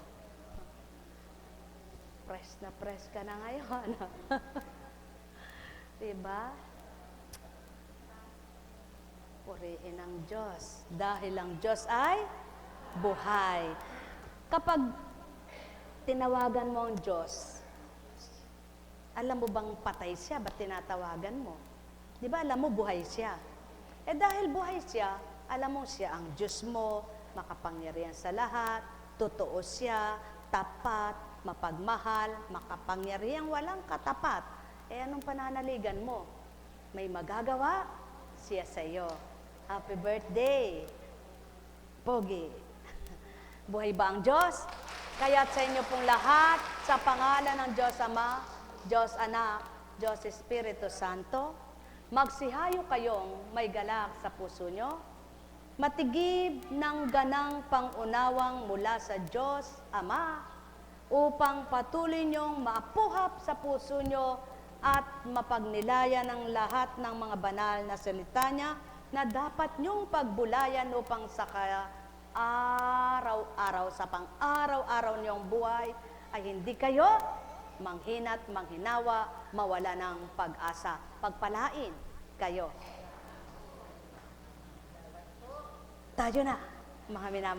Press na press ka na ngayon. Diba? Purihin ang Diyos. Dahil ang Diyos ay buhay. Kapag tinawagan mo ang Diyos, alam mo bang patay siya? Ba't tinatawagan mo? Di ba alam mo buhay siya? Eh dahil buhay siya, alam mo siya ang Diyos mo, makapangyarihan sa lahat, totoo siya, tapat, mapagmahal, makapangyarihan, walang katapat. Eh anong pananaligan mo? may magagawa siya sa iyo. Happy birthday, Pogi. Buhay ba ang Diyos? Kaya't sa inyo pong lahat, sa pangalan ng Diyos Ama, Diyos Anak, Diyos Espiritu Santo, magsihayo kayong may galak sa puso nyo, matigib ng ganang pangunawang mula sa Diyos Ama, upang patuloy niyong maapuhap sa puso nyo at mapagnilayan ang lahat ng mga banal na salita niya na dapat niyong pagbulayan upang sa araw-araw, sa pang-araw-araw niyong buhay, ay hindi kayo manghina't manghinawa, mawala ng pag-asa. Pagpalain kayo. Tayo na, mga minamahal.